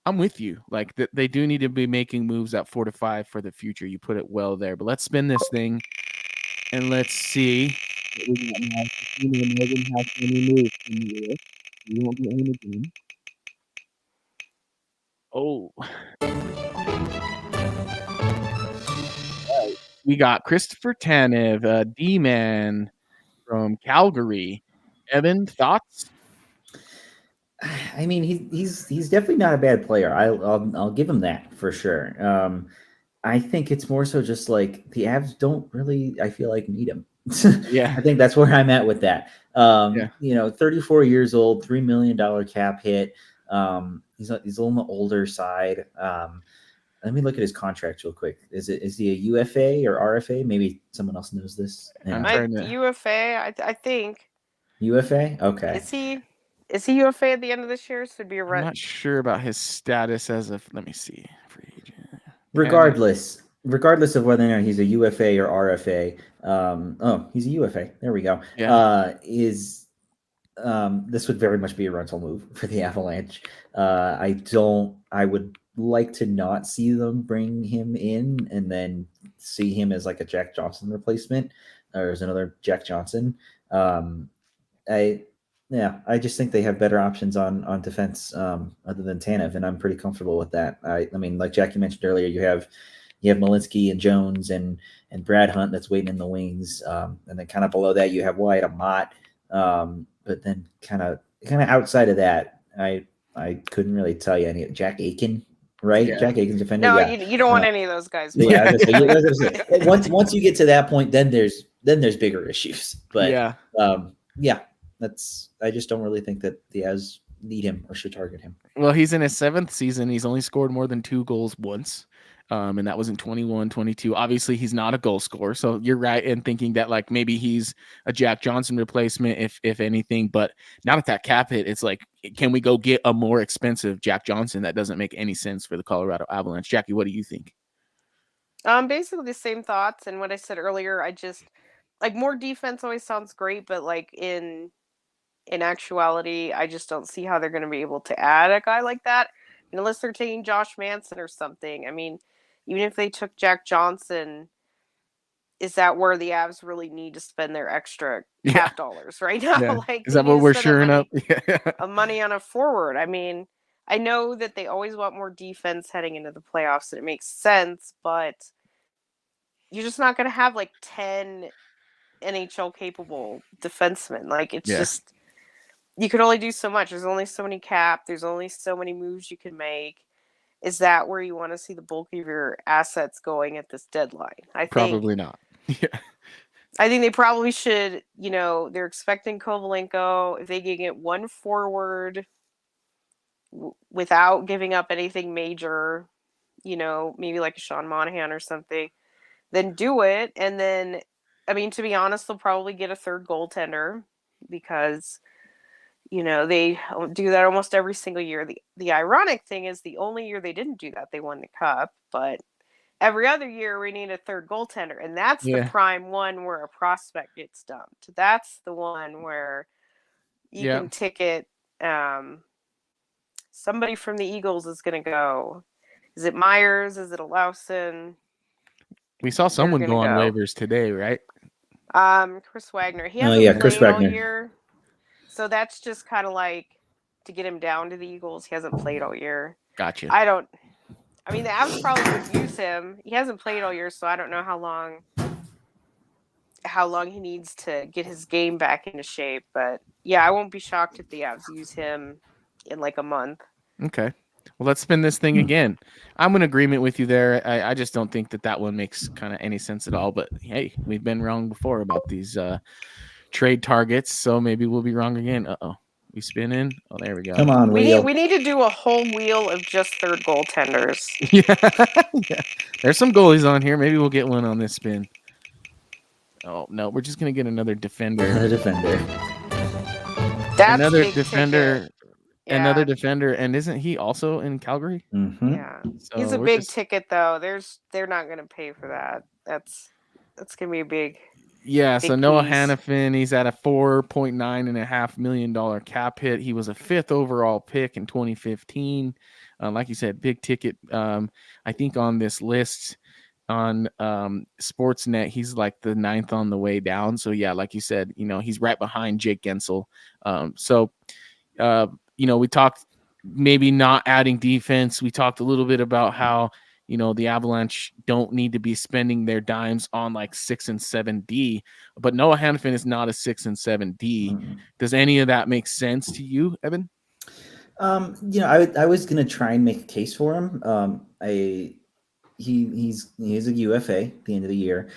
I'm with you. Like they do need to be making moves that fortify for the future. You put it well there. But let's spin this thing and let's see. Oh. We got Christopher Tanev, D-man from Calgary. Evan, thoughts? I mean, he's definitely not a bad player. I'll give him that for sure. I think it's more so just like the Avs don't really, I feel like, need him. Yeah. I think that's where I'm at with that. 34 years old, $3 million cap hit. He's a little on the older side. Let me look at his contract real quick. Is he a UFA or RFA? Maybe someone else knows this. UFA, I think. UFA? Okay. Is he UFA at the end of this year? So it'd be a I'm not sure about his status as of. Let me see. Free agent. Regardless of whether or not he's a UFA or RFA, he's a UFA. There we go. Yeah. This would very much be a rental move for the Avalanche. I would like to not see them bring him in and then see him as like a Jack Johnson replacement or as another Jack Johnson. I just think they have better options on defense other than Tanev, and I'm pretty comfortable with that. I mean, like Jackie mentioned earlier, you have Malinsky and Jones and Brad Hunt that's waiting in the wings, and then kind of below that you have Wyatt Amat. But then kind of outside of that, I couldn't really tell you any. Jack Aiken, right? Yeah. Jack Aiken's defender. No, you don't want any of those guys. Yeah. Once you get to that point, then there's bigger issues. But I just don't really think that the Avs need him or should target him. Well, he's in his 7th season. He's only scored more than 2 goals once. And that was in 21-22. Obviously, he's not a goal scorer. So you're right in thinking that like maybe he's a Jack Johnson replacement, if anything. But now at that cap hit, it's like, can we go get a more expensive Jack Johnson? That doesn't make any sense for the Colorado Avalanche. Jackie, what do you think? Basically the same thoughts. And what I said earlier, I just like more defense always sounds great, but like in actuality, I just don't see how they're going to be able to add a guy like that. And unless they're taking Josh Manson or something. I mean, even if they took Jack Johnson, is that where the Avs really need to spend their extra Yeah. cap dollars right now? Yeah. Like, Is they that need what to we're spend that shoring up? money on a forward. I mean, I know that they always want more defense heading into the playoffs, and it makes sense, but you're just not going to have like 10 NHL capable defensemen. Like, it's Yeah. just, you can only do so much. There's only so many cap. There's only so many moves you can make. Is that where you want to see the bulk of your assets going at this deadline? Probably not. Yeah. I think they probably should, they're expecting Kovalenko. If they can get one forward without giving up anything major, maybe like a Sean Monahan or something, then do it. And then, I mean, to be honest, they'll probably get a third goaltender because, they do that almost every single year. The ironic thing is the only year they didn't do that, they won the cup. But every other year we need a third goaltender. And that's the prime one where a prospect gets dumped. That's the one where you can ticket somebody from the Eagles is going to go. Is it Myers? Is it a Lawson? We saw someone go on waivers today, right? Chris Wagner. He hasn't Chris played all Wagner. year. So that's just kind of like to get him down to the Eagles. He hasn't played all year. Gotcha. I mean, the Avs probably would use him. He hasn't played all year, so I don't know how long he needs to get his game back into shape. But yeah, I won't be shocked if the Avs use him in like a month. Okay. Well, let's spin this thing again. I'm in agreement with you there. I just don't think that one makes kind of any sense at all. But hey, we've been wrong before about these trade targets, so maybe we'll be wrong again. We spin in. Oh, there we go. Come on, we need to do a whole wheel of just third goaltenders. Yeah. There's some goalies on here. Maybe we'll get one on this spin. Oh no, we're just gonna get another defender. Another defender. That's another big defender. ticket. Another Yeah. defender, and isn't he also in Calgary? Mm-hmm. Yeah, So he's a we're big just- ticket though. They're not going to pay for that. That's gonna be a big. Yeah, big so Noah piece. Hannafin, he's at a $4.9.5 million cap hit. He was a 5th overall pick in 2015. Like you said, big ticket. I think on this list on Sportsnet, he's like the 9th on the way down. So yeah, like you said, he's right behind Jake Gensel. We talked maybe not adding defense. We talked a little bit about how, the Avalanche don't need to be spending their dimes on like 6 and 7D, but Noah Hannafin is not a 6 and 7D. Mm-hmm. Does any of that make sense to you, Evan? I was gonna try and make a case for him. He's a UFA at the end of the year.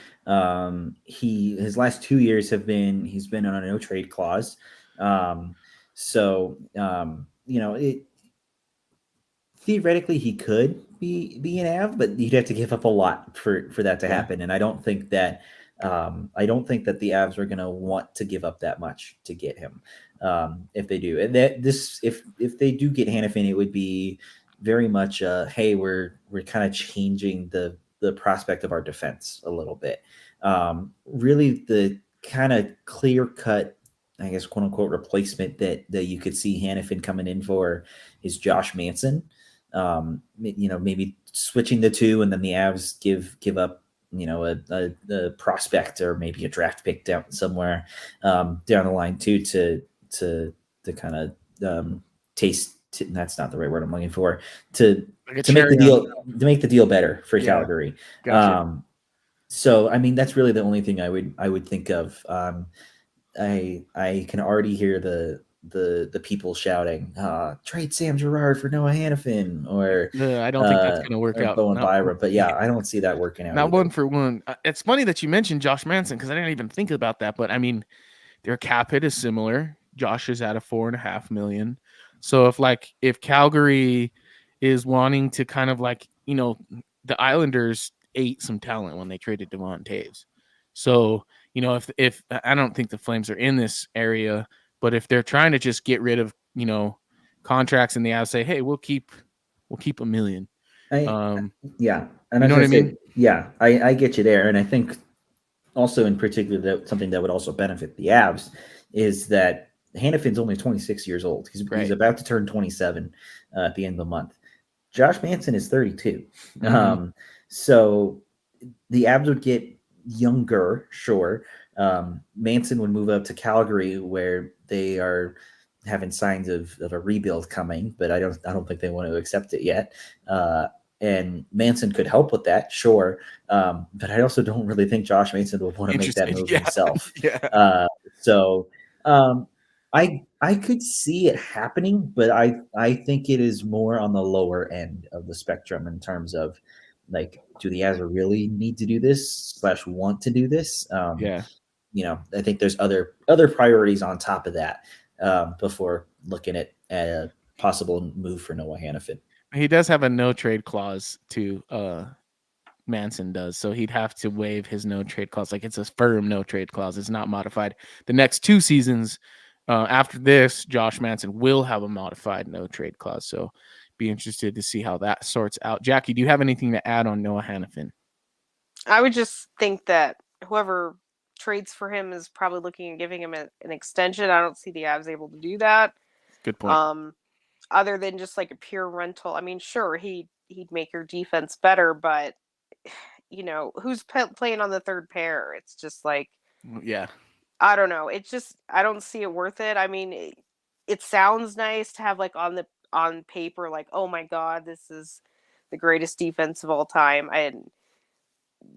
His last 2 years he's been on a no trade clause. Theoretically he could be an Av, but you'd have to give up a lot for that to happen. And I don't think that the Avs are going to want to give up that much to get him. If they do, and if they do get Hannafin, it would be very much hey, we're kind of changing the prospect of our defense a little bit. Really the kind of clear cut, I guess, quote unquote replacement that you could see Hannafin coming in for is Josh Manson. Maybe switching the two, and then the Avs give up, a prospect or maybe a draft pick down somewhere down the line too to kind of taste. That's not the right word I'm looking for. To make the deal better for Calgary. Gotcha. So I mean that's really the only thing I would think of. I can already hear the people shouting, trade Sam Girard for Noah Hannafin, or I don't think that's going to work out. Bowen Byra, but yeah, I don't see that working out. Not either. one for one. It's funny that you mentioned Josh Manson because I didn't even think about that. But I mean, their cap hit is similar. Josh is at a $4.5 million. So if Calgary is wanting to kind of the Islanders ate some talent when they traded Devon Taves. So if I don't think the Flames are in this area. But if they're trying to just get rid of, contracts and the Avs say, hey, we'll keep $1 million. And you know what I mean? Yeah, I get you there. And I think also in particular that something that would also benefit the Avs is that Hannafin's only 26 years old. He's about to turn 27 at the end of the month. Josh Manson is 32. Mhm. So the Abs would get younger, sure. Manson would move up to Calgary, where they are having signs of a rebuild coming, but I don't think they want to accept it yet. And Manson could help with that, sure. But I also don't really think Josh Manson would want to make that Interesting. move Yeah. himself. Yeah. So I could see it happening, but I think it is more on the lower end of the spectrum in terms of like, do the Azers really need to do this / want to do this? Yeah. I think there's other priorities on top of that before looking at a possible move for Noah Hannafin. He does have a no trade clause to Manson does, so he'd have to waive his no trade clause. Like, it's a firm no trade clause. It's not modified. The next 2 seasons after this, Josh Manson will have a modified no trade clause. So be interested to see how that sorts out. Jackie, do you have anything to add on Noah Hannafin? I would just think that whoever trades for him is probably looking at giving him an extension. I don't see the Avs able to do that. Good point. Other than just like a pure rental. I mean, sure, he'd make your defense better, but who's playing on the third pair? It's just like, Yeah. I don't know. It's just I don't see it worth it. I mean, it sounds nice to have like on paper, like, oh my god, this is the greatest defense of all time. And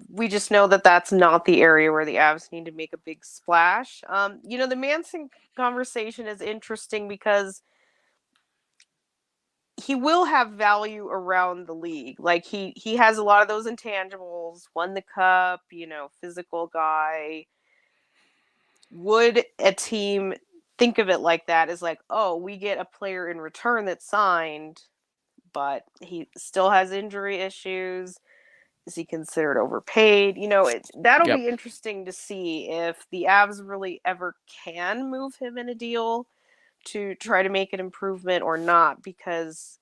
we just know that that's not the area where the Avs need to make a big splash. The Manson conversation is interesting because he will have value around the league. Like he has a lot of those intangibles, won the cup, physical guy. Would a team think of it like that, as like, oh, we get a player in return that's signed, but he still has injury issues? Is he considered overpaid? That'll Yep. be interesting to see if the Avs really ever can move him in a deal to try to make an improvement or not, because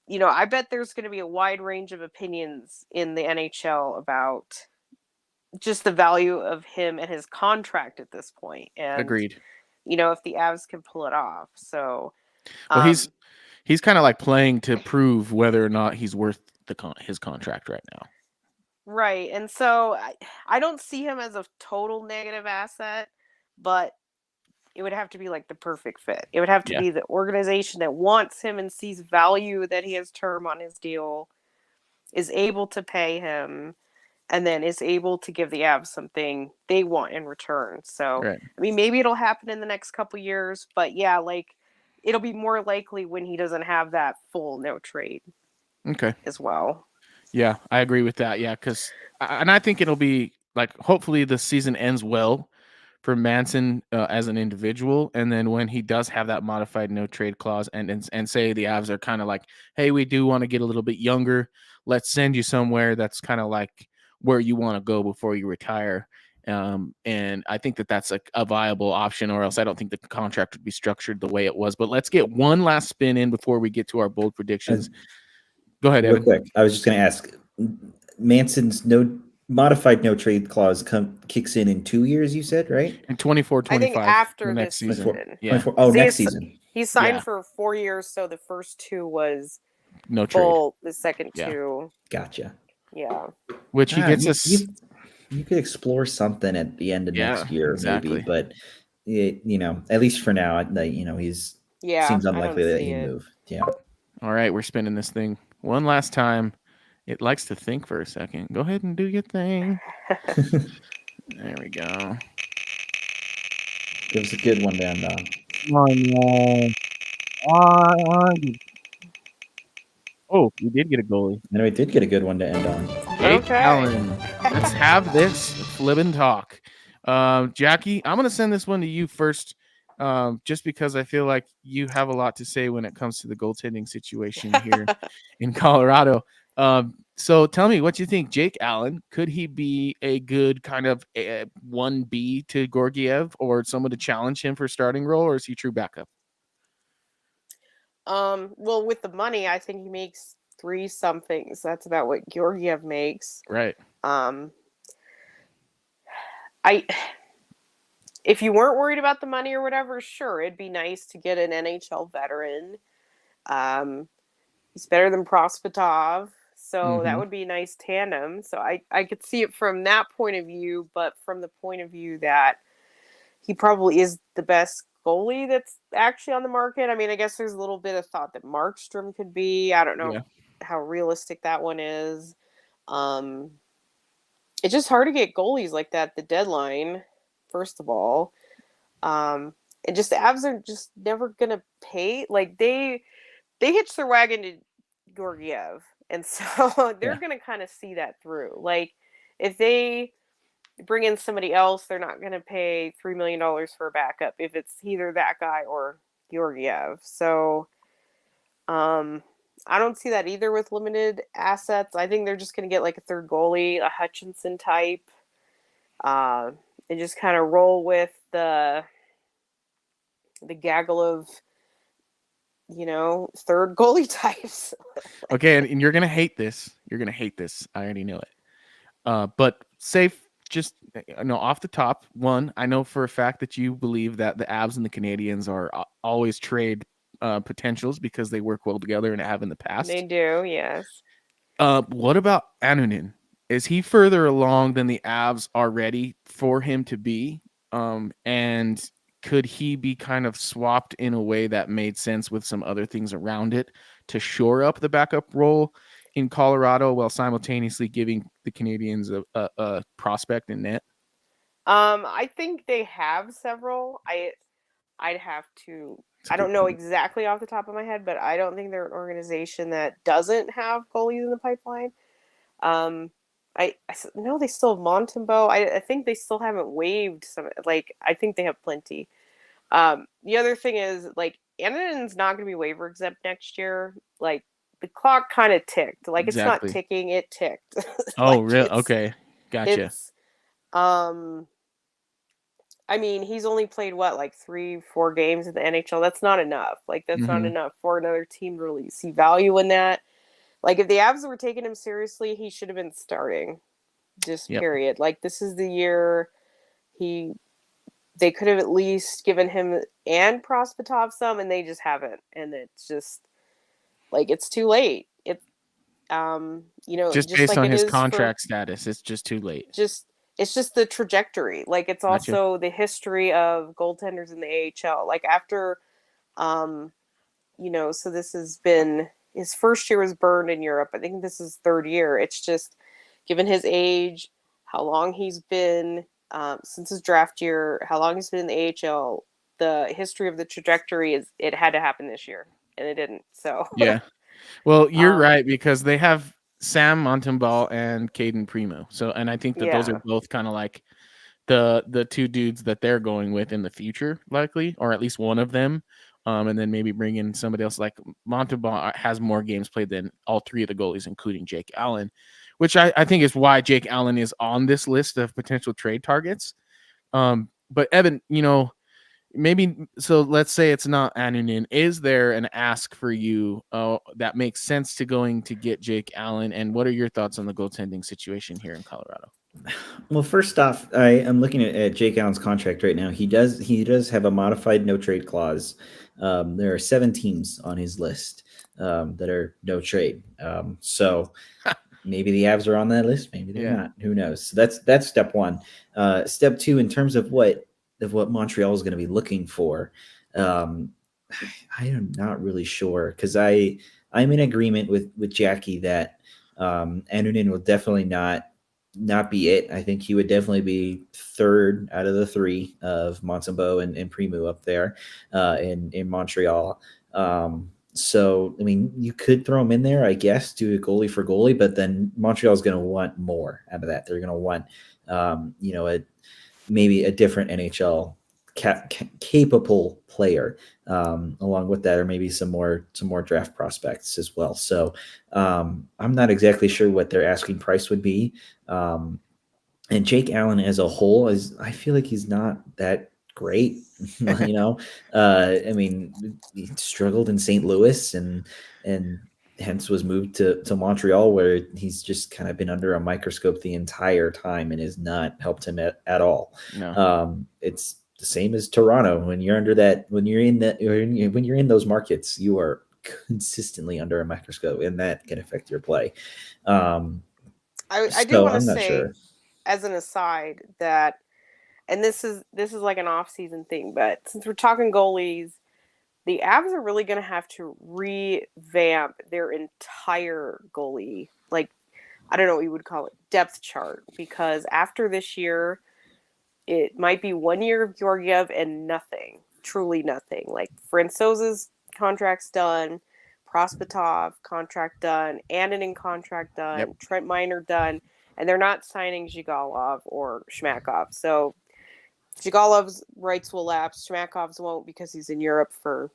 I bet there's going to be a wide range of opinions in the NHL about just the value of him and his contract at this point, and Agreed. if the Avs can pull it off. So, Well, he's kind of like playing to prove whether or not he's worth his contract right now. right, and so I don't see him as a total negative asset, but it would have to be like the perfect fit. It would have to Yeah. be the organization that wants him and sees value, that he has term on his deal, is able to pay him, and then is able to give the Avs something they want in return. So, Right. I mean, maybe it'll happen in the next couple years, but yeah, like it'll be more likely when he doesn't have that full no trade Okay. as well. Yeah, I agree with that. Yeah, and I think it'll be like, hopefully the season ends well for Manson as an individual, and then when he does have that modified no trade clause, and say the Avs are kind of like, hey, we do want to get a little bit younger. Let's send you somewhere that's kind of like where you want to go before you retire. And I think that that's a viable option, or else I don't think the contract would be structured the way it was. But let's get one last spin in before we get to our bold predictions. Go ahead, Real Evan. quick, I was just going to ask, Manson's modified no trade clause kicks in 2 years, you said, right? In 24, I think 25, after the this next season. 24, Yeah. 24 oh, See, next season. he signed Yeah. for 4 years, so the first 2 was No trade. full. The second Yeah. 2, Gotcha. yeah. Which he gets us. You could explore something at the end of next year, exactly. maybe, but at least for now, he's seems I don't unlikely that see he it. move. Yeah. All right, we're spinning this thing one last time. It likes to think for a second. Go ahead and do your thing. There we go. Give us a good one down, Don. Oh, we did get a goalie. And we did get a good one to end on. Jake Okay. Allen. Let's have this flippin' talk. Jackie, I'm going to send this one to you first, just because I feel like you have a lot to say when it comes to the goaltending situation here in Colorado. So tell me what you think. Jake Allen, could he be a good kind of 1B to Georgiev, or someone to challenge him for starting role, or is he true backup? Well, with the money, I think he makes 3 somethings. That's about what Georgiev makes. Right. If you weren't worried about the money or whatever, sure, it'd be nice to get an NHL veteran. He's better than Prospetov. So that Mhm. would be a nice tandem. So I could see it from that point of view, but from the point of view that he probably is the best goalie that's actually on the market. I mean, I guess there's a little bit of thought that Markstrom could be. I don't know Yeah. how realistic that one is. Um, it's just hard to get goalies like that at the deadline, first of all. And just the Avs are just never gonna pay. Like they hitched their wagon to Georgiev, and so they're Yeah. gonna kind of see that through. Like if they bring in somebody else, they're not gonna pay $3 million for a backup if it's either that guy or Georgiev. So I don't see that either with limited assets. I think they're just gonna get like a third goalie, a Hutchinson type, uh, and just kind of roll with the gaggle of third goalie types. Okay, and you're gonna hate this. You're gonna hate this. I already know it. But safe, just off the top, one, I know for a fact that you believe that the Avs and the Canadians are always trade potentials because they work well together and have in the past. They do, yes. What about Anunin? Is he further along than the Avs are ready for him to be? And could he be kind of swapped in a way that made sense with some other things around it to shore up the backup role in Colorado while simultaneously giving the Canadians a prospect in net? I think they have several. I'd have to. I don't know exactly off the top of my head, but I don't think they're an organization that doesn't have goalies in the pipeline. I know they still have Montembeau. I think they still haven't waived some. Like I think they have plenty. The other thing is like Annunin's not going to be waiver exempt next year. Like the clock kind of ticked. Like it's not Exactly. ticking, it ticked. Oh, Like, really? Okay, gotcha. It's I mean, he's only played what, like 3-4 games in the NHL. That's not enough. Like that's not Mhm. enough for another team to really see value in that. Like if the Avs were taking him seriously, he should have been starting. Just Yep. period. Like this is the year they could have at least given him and Prospetov some, and they just haven't. And it's just like it's too late. Just just based like on it his is for contract status, it's just too late. it's just the trajectory. Like it's Gotcha. also the history of goaltenders in the AHL. Like after so this has been his first year was burned in Europe. I think this is third year. It's just given his age, how long he's been since his draft year, how long he's been in the AHL, the history of the trajectory is it had to happen this year, and it didn't. So Yeah. Well, you're um, right because they have Sam Montembeault and Caden Primo. So, and I think that those are yeah, both kind of like the two dudes that they're going with in the future, likely, or at least one of them. And then maybe bring in somebody else. Like Montembeault has more games played than all three of the goalies, including Jake Allen, which I think is why Jake Allen is on this list of potential trade targets. But Evan, maybe so let's say it's not Anunin. Is there an ask for you that makes sense to going to get Jake Allen? And what are your thoughts on the goaltending situation here in Colorado? Well, first off, I'm looking at Jake Allen's contract right now. He does have a modified no trade clause. There are 7 teams on his list that are no trade. So maybe the Avs are on that list. Maybe they're not. Who knows? So that's step one. Step two, in terms of what Montreal is going to be looking for, I am not really sure because I'm in agreement with Jackie that Annunin will definitely not be it. I think he would definitely be third out of the 3 of Montembeault and Primo up there in Montreal. So, I mean, you could throw him in there, I guess, do a goalie for goalie, but then Montreal is going to want more out of that. They're going to want, maybe a different NHL capable player along with that, or maybe some more draft prospects as well. So I'm not exactly sure what their asking price would be. And Jake Allen as a whole I feel like he's not that great. I mean, he struggled in St. Louis and hence was moved to Montreal, where he's just kind of been under a microscope the entire time and has not helped him at all. No. It's the same as Toronto. When you're in those markets, you are consistently under a microscope, and that can affect your play. I do So want to I'm not say, sure. as an aside, that, and this is like an off-season thing, but since we're talking goalies, the Avs are really going to have to revamp their entire goalie, like, I don't know what you would call it, depth chart, because after this year, it might be 1 year of Georgiev and nothing, truly nothing. Like Francouz's contract's done, Prospatov contract done, Annunen contract done, Yep. Trent Miner done, and they're not signing Zhigalov or Shmakov. So Zhigalov's rights will lapse, Shmakov's won't because he's in Europe or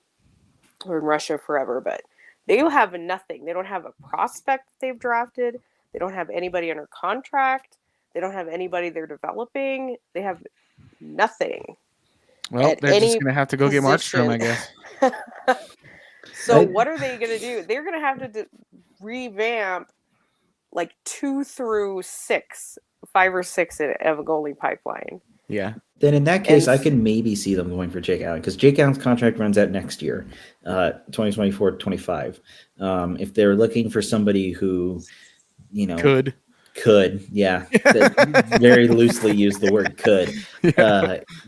in Russia forever. But they'll have nothing. They don't have a prospect that they've drafted. They don't have anybody under contract. They don't have anybody they're developing. They have nothing. Well, at they're just any going to have to go get Markstrom, I position. guess. So what are they going to do? They're going to have to revamp like 2 through 6, 5 or 6 of a goalie pipeline. Yeah. Then in that case, And- I can maybe see them going for Jake Allen, because Jake Allen's contract runs out next year, 2024-25. If they're looking for somebody who, Could. Yeah, very loosely use the word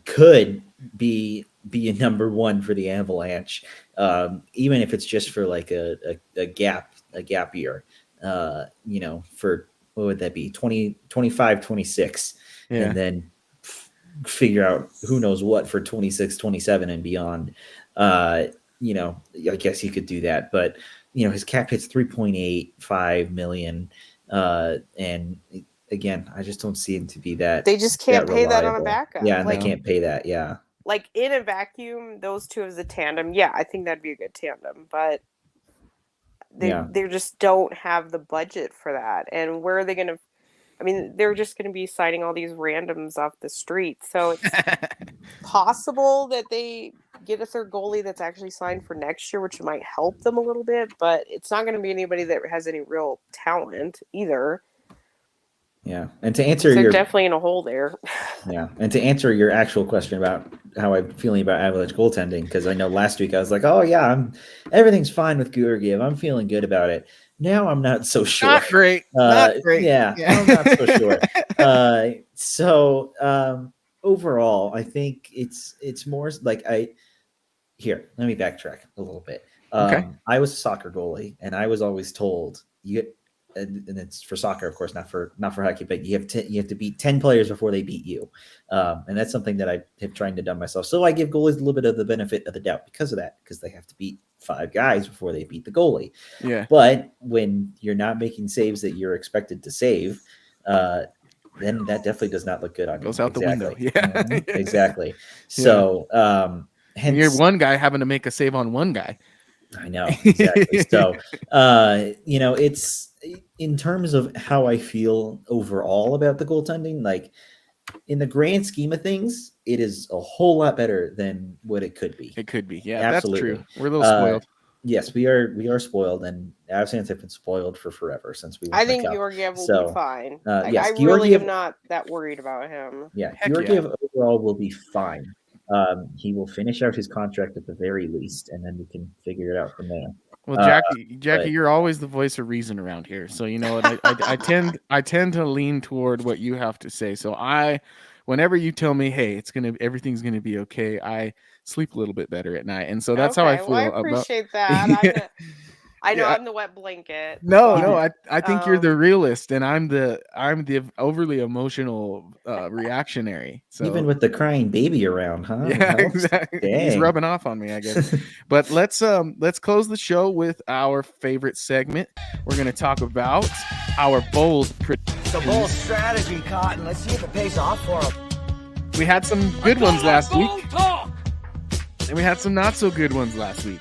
could be a number one for the Avalanche, even if it's just for like a gap year, for what would that be, 2025, 26, Yeah. and then figure out who knows what for 26, 27 and beyond. I guess he could do that, but his cap hits 3.85 million. And again, I just don't see him to be that. They just can't pay that on a reliable. backup. Yeah, and they can't pay that. Yeah. Like in a vacuum, those two as a tandem, yeah, I think that'd be a good tandem. But they just don't have the budget for that. And where are they going to? I mean, they're just going to be signing all these randoms off the street. So it's possible that they get a third goalie that's actually signed for next year, which might help them a little bit. But it's not going to be anybody that has any real talent either. Yeah, and to answer they're definitely in a hole there. Yeah, and to answer your actual question about how I'm feeling about Avalanche goaltending, because I know last week I was like, oh yeah, everything's fine with Georgiev. I'm feeling good about it. Now I'm not so sure. Not great. Not great. Yeah, I'm not so sure. Overall, I think it's more like let me backtrack a little bit. Okay. I was a soccer goalie, and I was always told and it's for soccer, of course, not for hockey, but you have to beat 10 players before they beat you. And that's something that I have tried to do myself. So I give goalies a little bit of the benefit of the doubt because of that, because they have to beat 5 guys before they beat the goalie. Yeah. But when you're not making saves that you're expected to save, then that definitely does not look good on you. Goes out the window. Yeah. Mm-hmm. Exactly. So, and you're one guy having to make a save on one guy. I know. Exactly. So, it's in terms of how I feel overall about the goaltending, like in the grand scheme of things, it is a whole lot better than what it could be. It could be. Yeah, absolutely. That's true. We're a little spoiled. Yes, we are spoiled, and Avs fans have been spoiled for forever since we. I think Georgiev will be fine. Yes, I really am not that worried about him. Yeah, Georgiev overall will be fine. He will finish out his contract at the very least, and then we can figure it out from there. Well, Jackie, you're always the voice of reason around here. So you know what? I tend to lean toward what you have to say. So whenever you tell me, hey, everything's gonna be okay, I sleep a little bit better at night, and so that's how I feel. I appreciate that. I know I'm the wet blanket. No, I think you're the realist, and I'm the overly emotional reactionary. So even with the crying baby around, huh? Yeah, exactly. He's rubbing off on me, I guess. But let's close the show with our favorite segment. We're gonna talk about our bold. It's a bold strategy, Cotton. Let's see if it pays off for him. We had some good ones last week, and we had some not so good ones last week.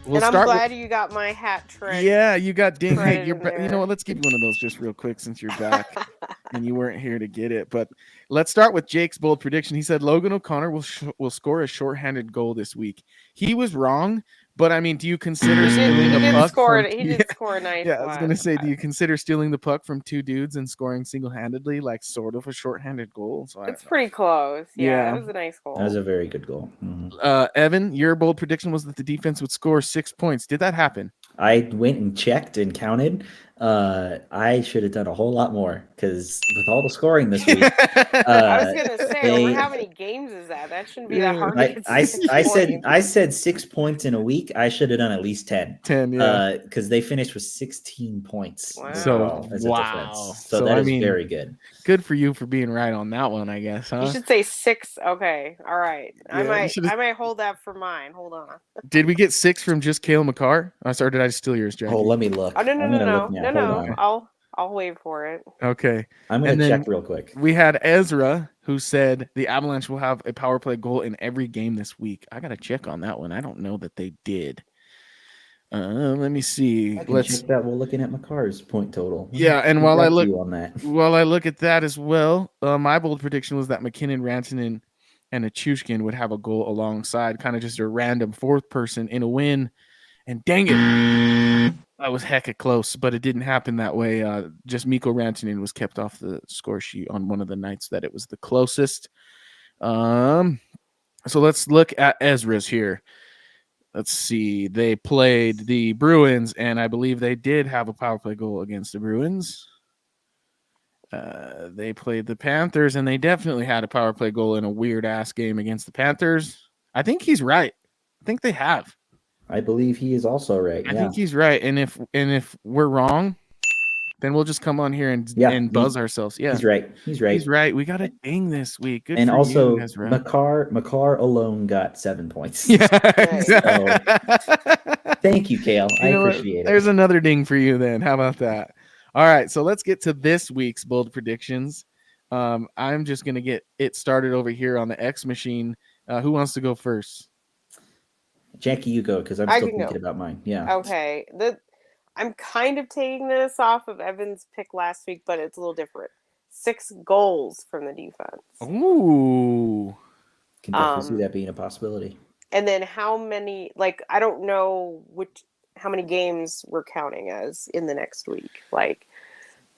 I'm glad you got my hat trick. Yeah, you got ding. Hey, you know what? Let's give you one of those just real quick since you're back and you weren't here to get it. But let's start with Jake's bold prediction. He said Logan O'Connor will score a shorthanded goal this week. He was wrong, But I mean, do you consider He stealing a did puck score. from? He did score a nice Yeah, I was one. gonna say, do you consider stealing the puck from two dudes and scoring single-handedly, like sort of a shorthanded goal? So I It's don't know. pretty close. Yeah, Yeah. it was a nice goal. That was a very good goal. Mhm. Evan, your bold prediction was that the defense would score 6 points. Did that happen? I went and checked and counted. I should have done a whole lot more because with all the scoring this week, I was gonna say, over they how many games is that? That shouldn't be that hard to I, get I, 6 I said points. I said 6 points in a week. I should have done at least 10. 10, yeah. Because they finished with 16 points Wow. So, as a wow. defense. So So, that I is mean, very good. Good for you for being right on that one, I guess, huh? You should say 6. Okay, all right. Yeah, you I should've- might hold that for mine. Hold on. Did we get 6 from just Cale McCarr? Sorry, did I steal yours, Jackie? Oh, let me look. Oh no I'm no gonna no look no now. no Hold no. on. I'll wait for it. Okay. I'm gonna and then- check real quick. We had Ezra who said the Avalanche will have a power play goal in every game this week. I gotta check on that one. I don't know that they did. Let me see. I can Let's check that while looking at McCarr's point total. Yeah, and Get while I back to look you on that, while I look at that as well, my bold prediction was that McKinnon, Rantanen, and Achushkin would have a goal alongside, kind of just a random fourth person in a win. And dang it, that was hecka close, but it didn't happen that way. Just Mikko Rantanen was kept off the score sheet on one of the nights that it was the closest. So let's look at Ezra's here. Let's see. They played the Bruins, and I believe they did have a power play goal against the Bruins. They played the Panthers, and they definitely had a power play goal in a weird-ass game against the Panthers. I think he's right. I think they have. I believe he is also right. I Yeah. think he's right. And if we're wrong, then we'll just come on here and buzz ourselves. Yeah, He's right. He's right. He's right. We got a ding this week. Good And for also, you, Ezra. McCarr alone got 7 points. Yeah, So, thank you, Kale. I You know what? appreciate it. There's another ding for you then. How about that? All right, so let's get to this week's bold predictions. I'm just going to get it started over here on the X machine. Who wants to go first? Jackie, you go because I'm I still can thinking go. about mine. Yeah. Okay. I'm kind of taking this off of Evan's pick last week, but it's a little different. 6 goals from the defense. Ooh. Can definitely see that being a possibility. And then how many, I don't know how many games we're counting as in the next week. Like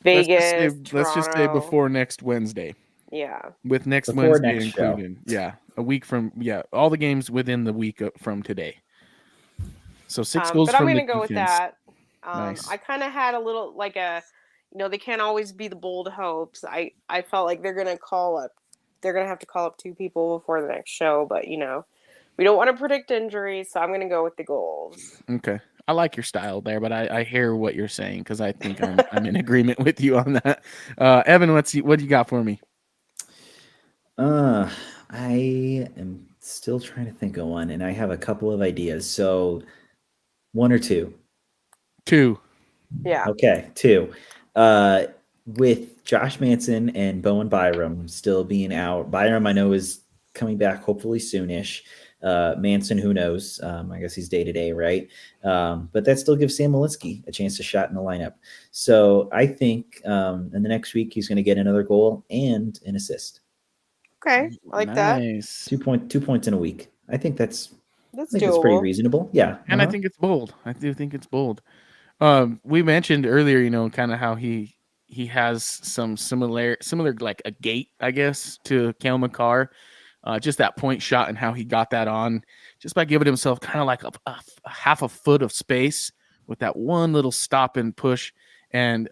Vegas, Let's just say Toronto. before next Wednesday. Yeah. With next Before Wednesday next show. included. Yeah. A week from, all the games within the week from today. So 6 goals but I'm from going the to go with defense. that. Nice. I kind of had a little, they can't always be the bold hopes. I felt like they're going to have to call up 2 people before the next show, but we don't want to predict injuries, so I'm going to go with the goals. Okay. I like your style there, but I hear what you're saying because I think I'm in agreement with you on that. Evan, what do you got for me? I am still trying to think of one, and I have a couple of ideas. So 1 or 2? 2. Yeah. Okay, 2. With Josh Manson and Bowen Byram still being out. Byram, I know, is coming back hopefully soonish. Manson, who knows? I guess he's day-to-day, right? But that still gives Sam Malinsky a chance to shot in the lineup. So I think in the next week he's going to get another goal and an assist. Okay. I like that. Nice. 2 points in a week. I think that's pretty doable. reasonable. Yeah. And I think it's bold. I do think it's bold. We mentioned earlier, kind of how he has some similar like a gait, I guess, to Cale McCarr. Just that point shot and how he got that on just by giving himself kind of like a half a foot of space with that one little stop and push. And,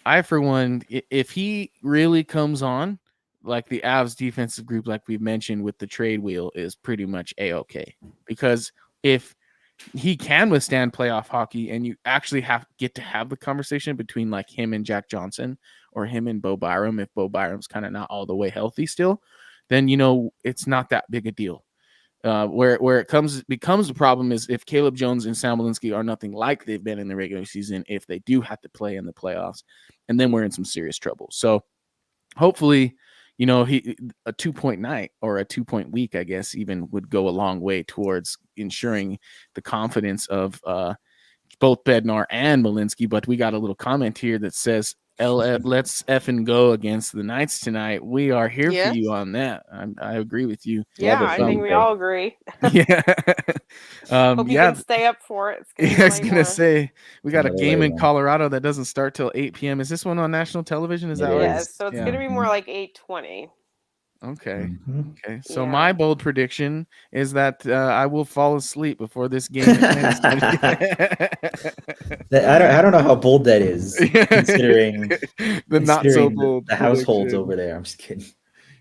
I for one, if he really comes on, like the Avs defensive group, like we've mentioned with the trade wheel, is pretty much A-okay. Because if he can withstand playoff hockey and you actually get to have the conversation between like him and Jack Johnson or him and Bo Byram, if Bo Byram's kind of not all the way healthy still, then it's not that big a deal. Where it becomes a problem is if Caleb Jones and Sam Malinsky are nothing like they've been in the regular season, if they do have to play in the playoffs, and then we're in some serious trouble. So hopefully, a 2-point night or a 2-point week, I guess, even would go a long way towards ensuring the confidence of both Bednar and Malinsky. But we got a little comment here that says let's effing go against the Knights tonight. We are here Yes. for you on that. I agree with you. Yeah, Love a I fun think we day. all agree. Yeah. Hope you Yeah. can stay up for it. It's gonna be Yeah, I a was late gonna one. say we got a Another game late in one. Colorado that doesn't start till 8 p.m. Is this one on national television? Is It that right? Yes, so it's Yeah. gonna be more like 8:20. Okay. Mhm. Okay. So Yeah. my bold prediction is that I will fall asleep before this game ends. I don't know how bold that is, considering the not so considering bold the households prediction. over there. I'm just kidding.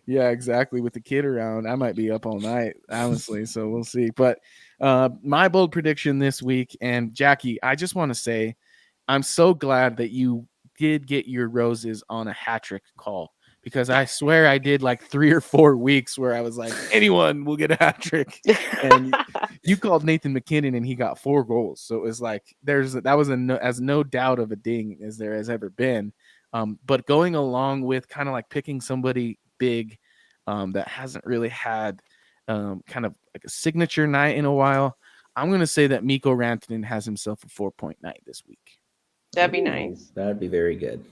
Yeah, exactly. With the kid around, I might be up all night, honestly. So we'll see. But my bold prediction this week, and Jackie, I just want to say, I'm so glad that you did get your roses on a hat trick call, because I swear I did like 3 or 4 weeks where I was like, anyone will get a hat trick, and you called Nathan McKinnon and he got 4 goals. So it was like that was no doubt of a ding as there has ever been. But going along with kind of like picking somebody big that hasn't really had kind of like a signature night in a while, I'm going to say that Mikko Rantanen has himself a 4-point night this week. That'd be nice. That'd be very good.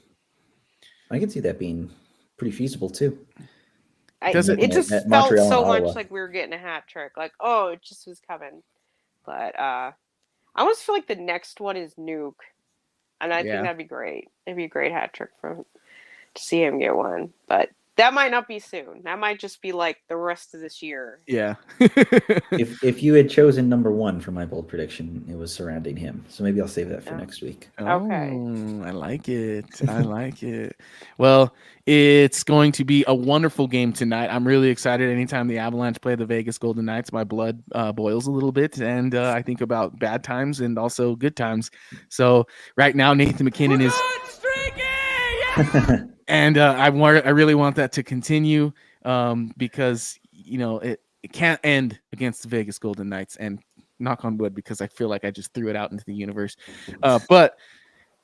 I can see that being pretty feasible too. Does It just at felt Montreal and so Ottawa. much like we were getting a hat trick. Like, oh, it just was coming. But I almost feel like the next one is Nuke. And I Yeah. think that'd be great. It'd be a great hat trick to see him get one. But that might not be soon. That might just be like the rest of this year. Yeah. If you had chosen number 1 for my bold prediction, it was surrounding him. So maybe I'll save that for next week. Okay. Oh, I like it. I like it. Well, it's going to be a wonderful game tonight. I'm really excited. Anytime the Avalanche play the Vegas Golden Knights, my blood boils a little bit, and I think about bad times and also good times. So right now, Nathan McKinnon is and I really want that to continue because it can't end against the Vegas Golden Knights, and knock on wood, because I feel like I just threw it out into the universe. But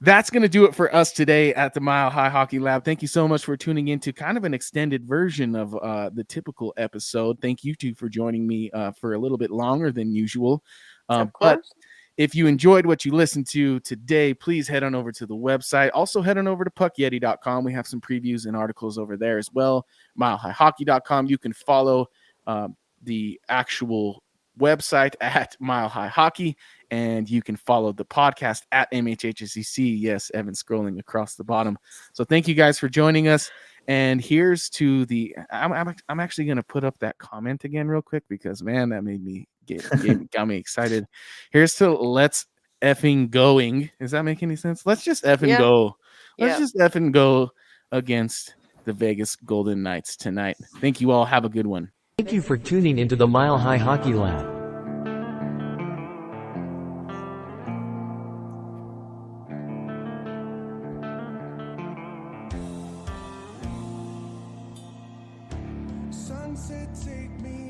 that's going to do it for us today at the Mile High Hockey Lab. Thank you so much for tuning into kind of an extended version of the typical episode. Thank you two for joining me for a little bit longer than usual. Of But course. if you enjoyed what you listened to today, please head on over to the website. Also, head on over to puckyeti.com. We have some previews and articles over there as well. milehighhockey.com. You can follow the actual website at Mile High Hockey, and you can follow the podcast at MHHSEC. Yes, Evan scrolling across the bottom. So thank you guys for joining us. And here's to the I'm actually going to put up that comment again real quick, because man, that made me got me excited. Here's to let's effing going. Does that make any sense? Let's just effing go. Let's just effing go against the Vegas Golden Knights tonight. Thank you all. Have a good one. Thank you for tuning into the Mile High Hockey Lab. Sunset, take me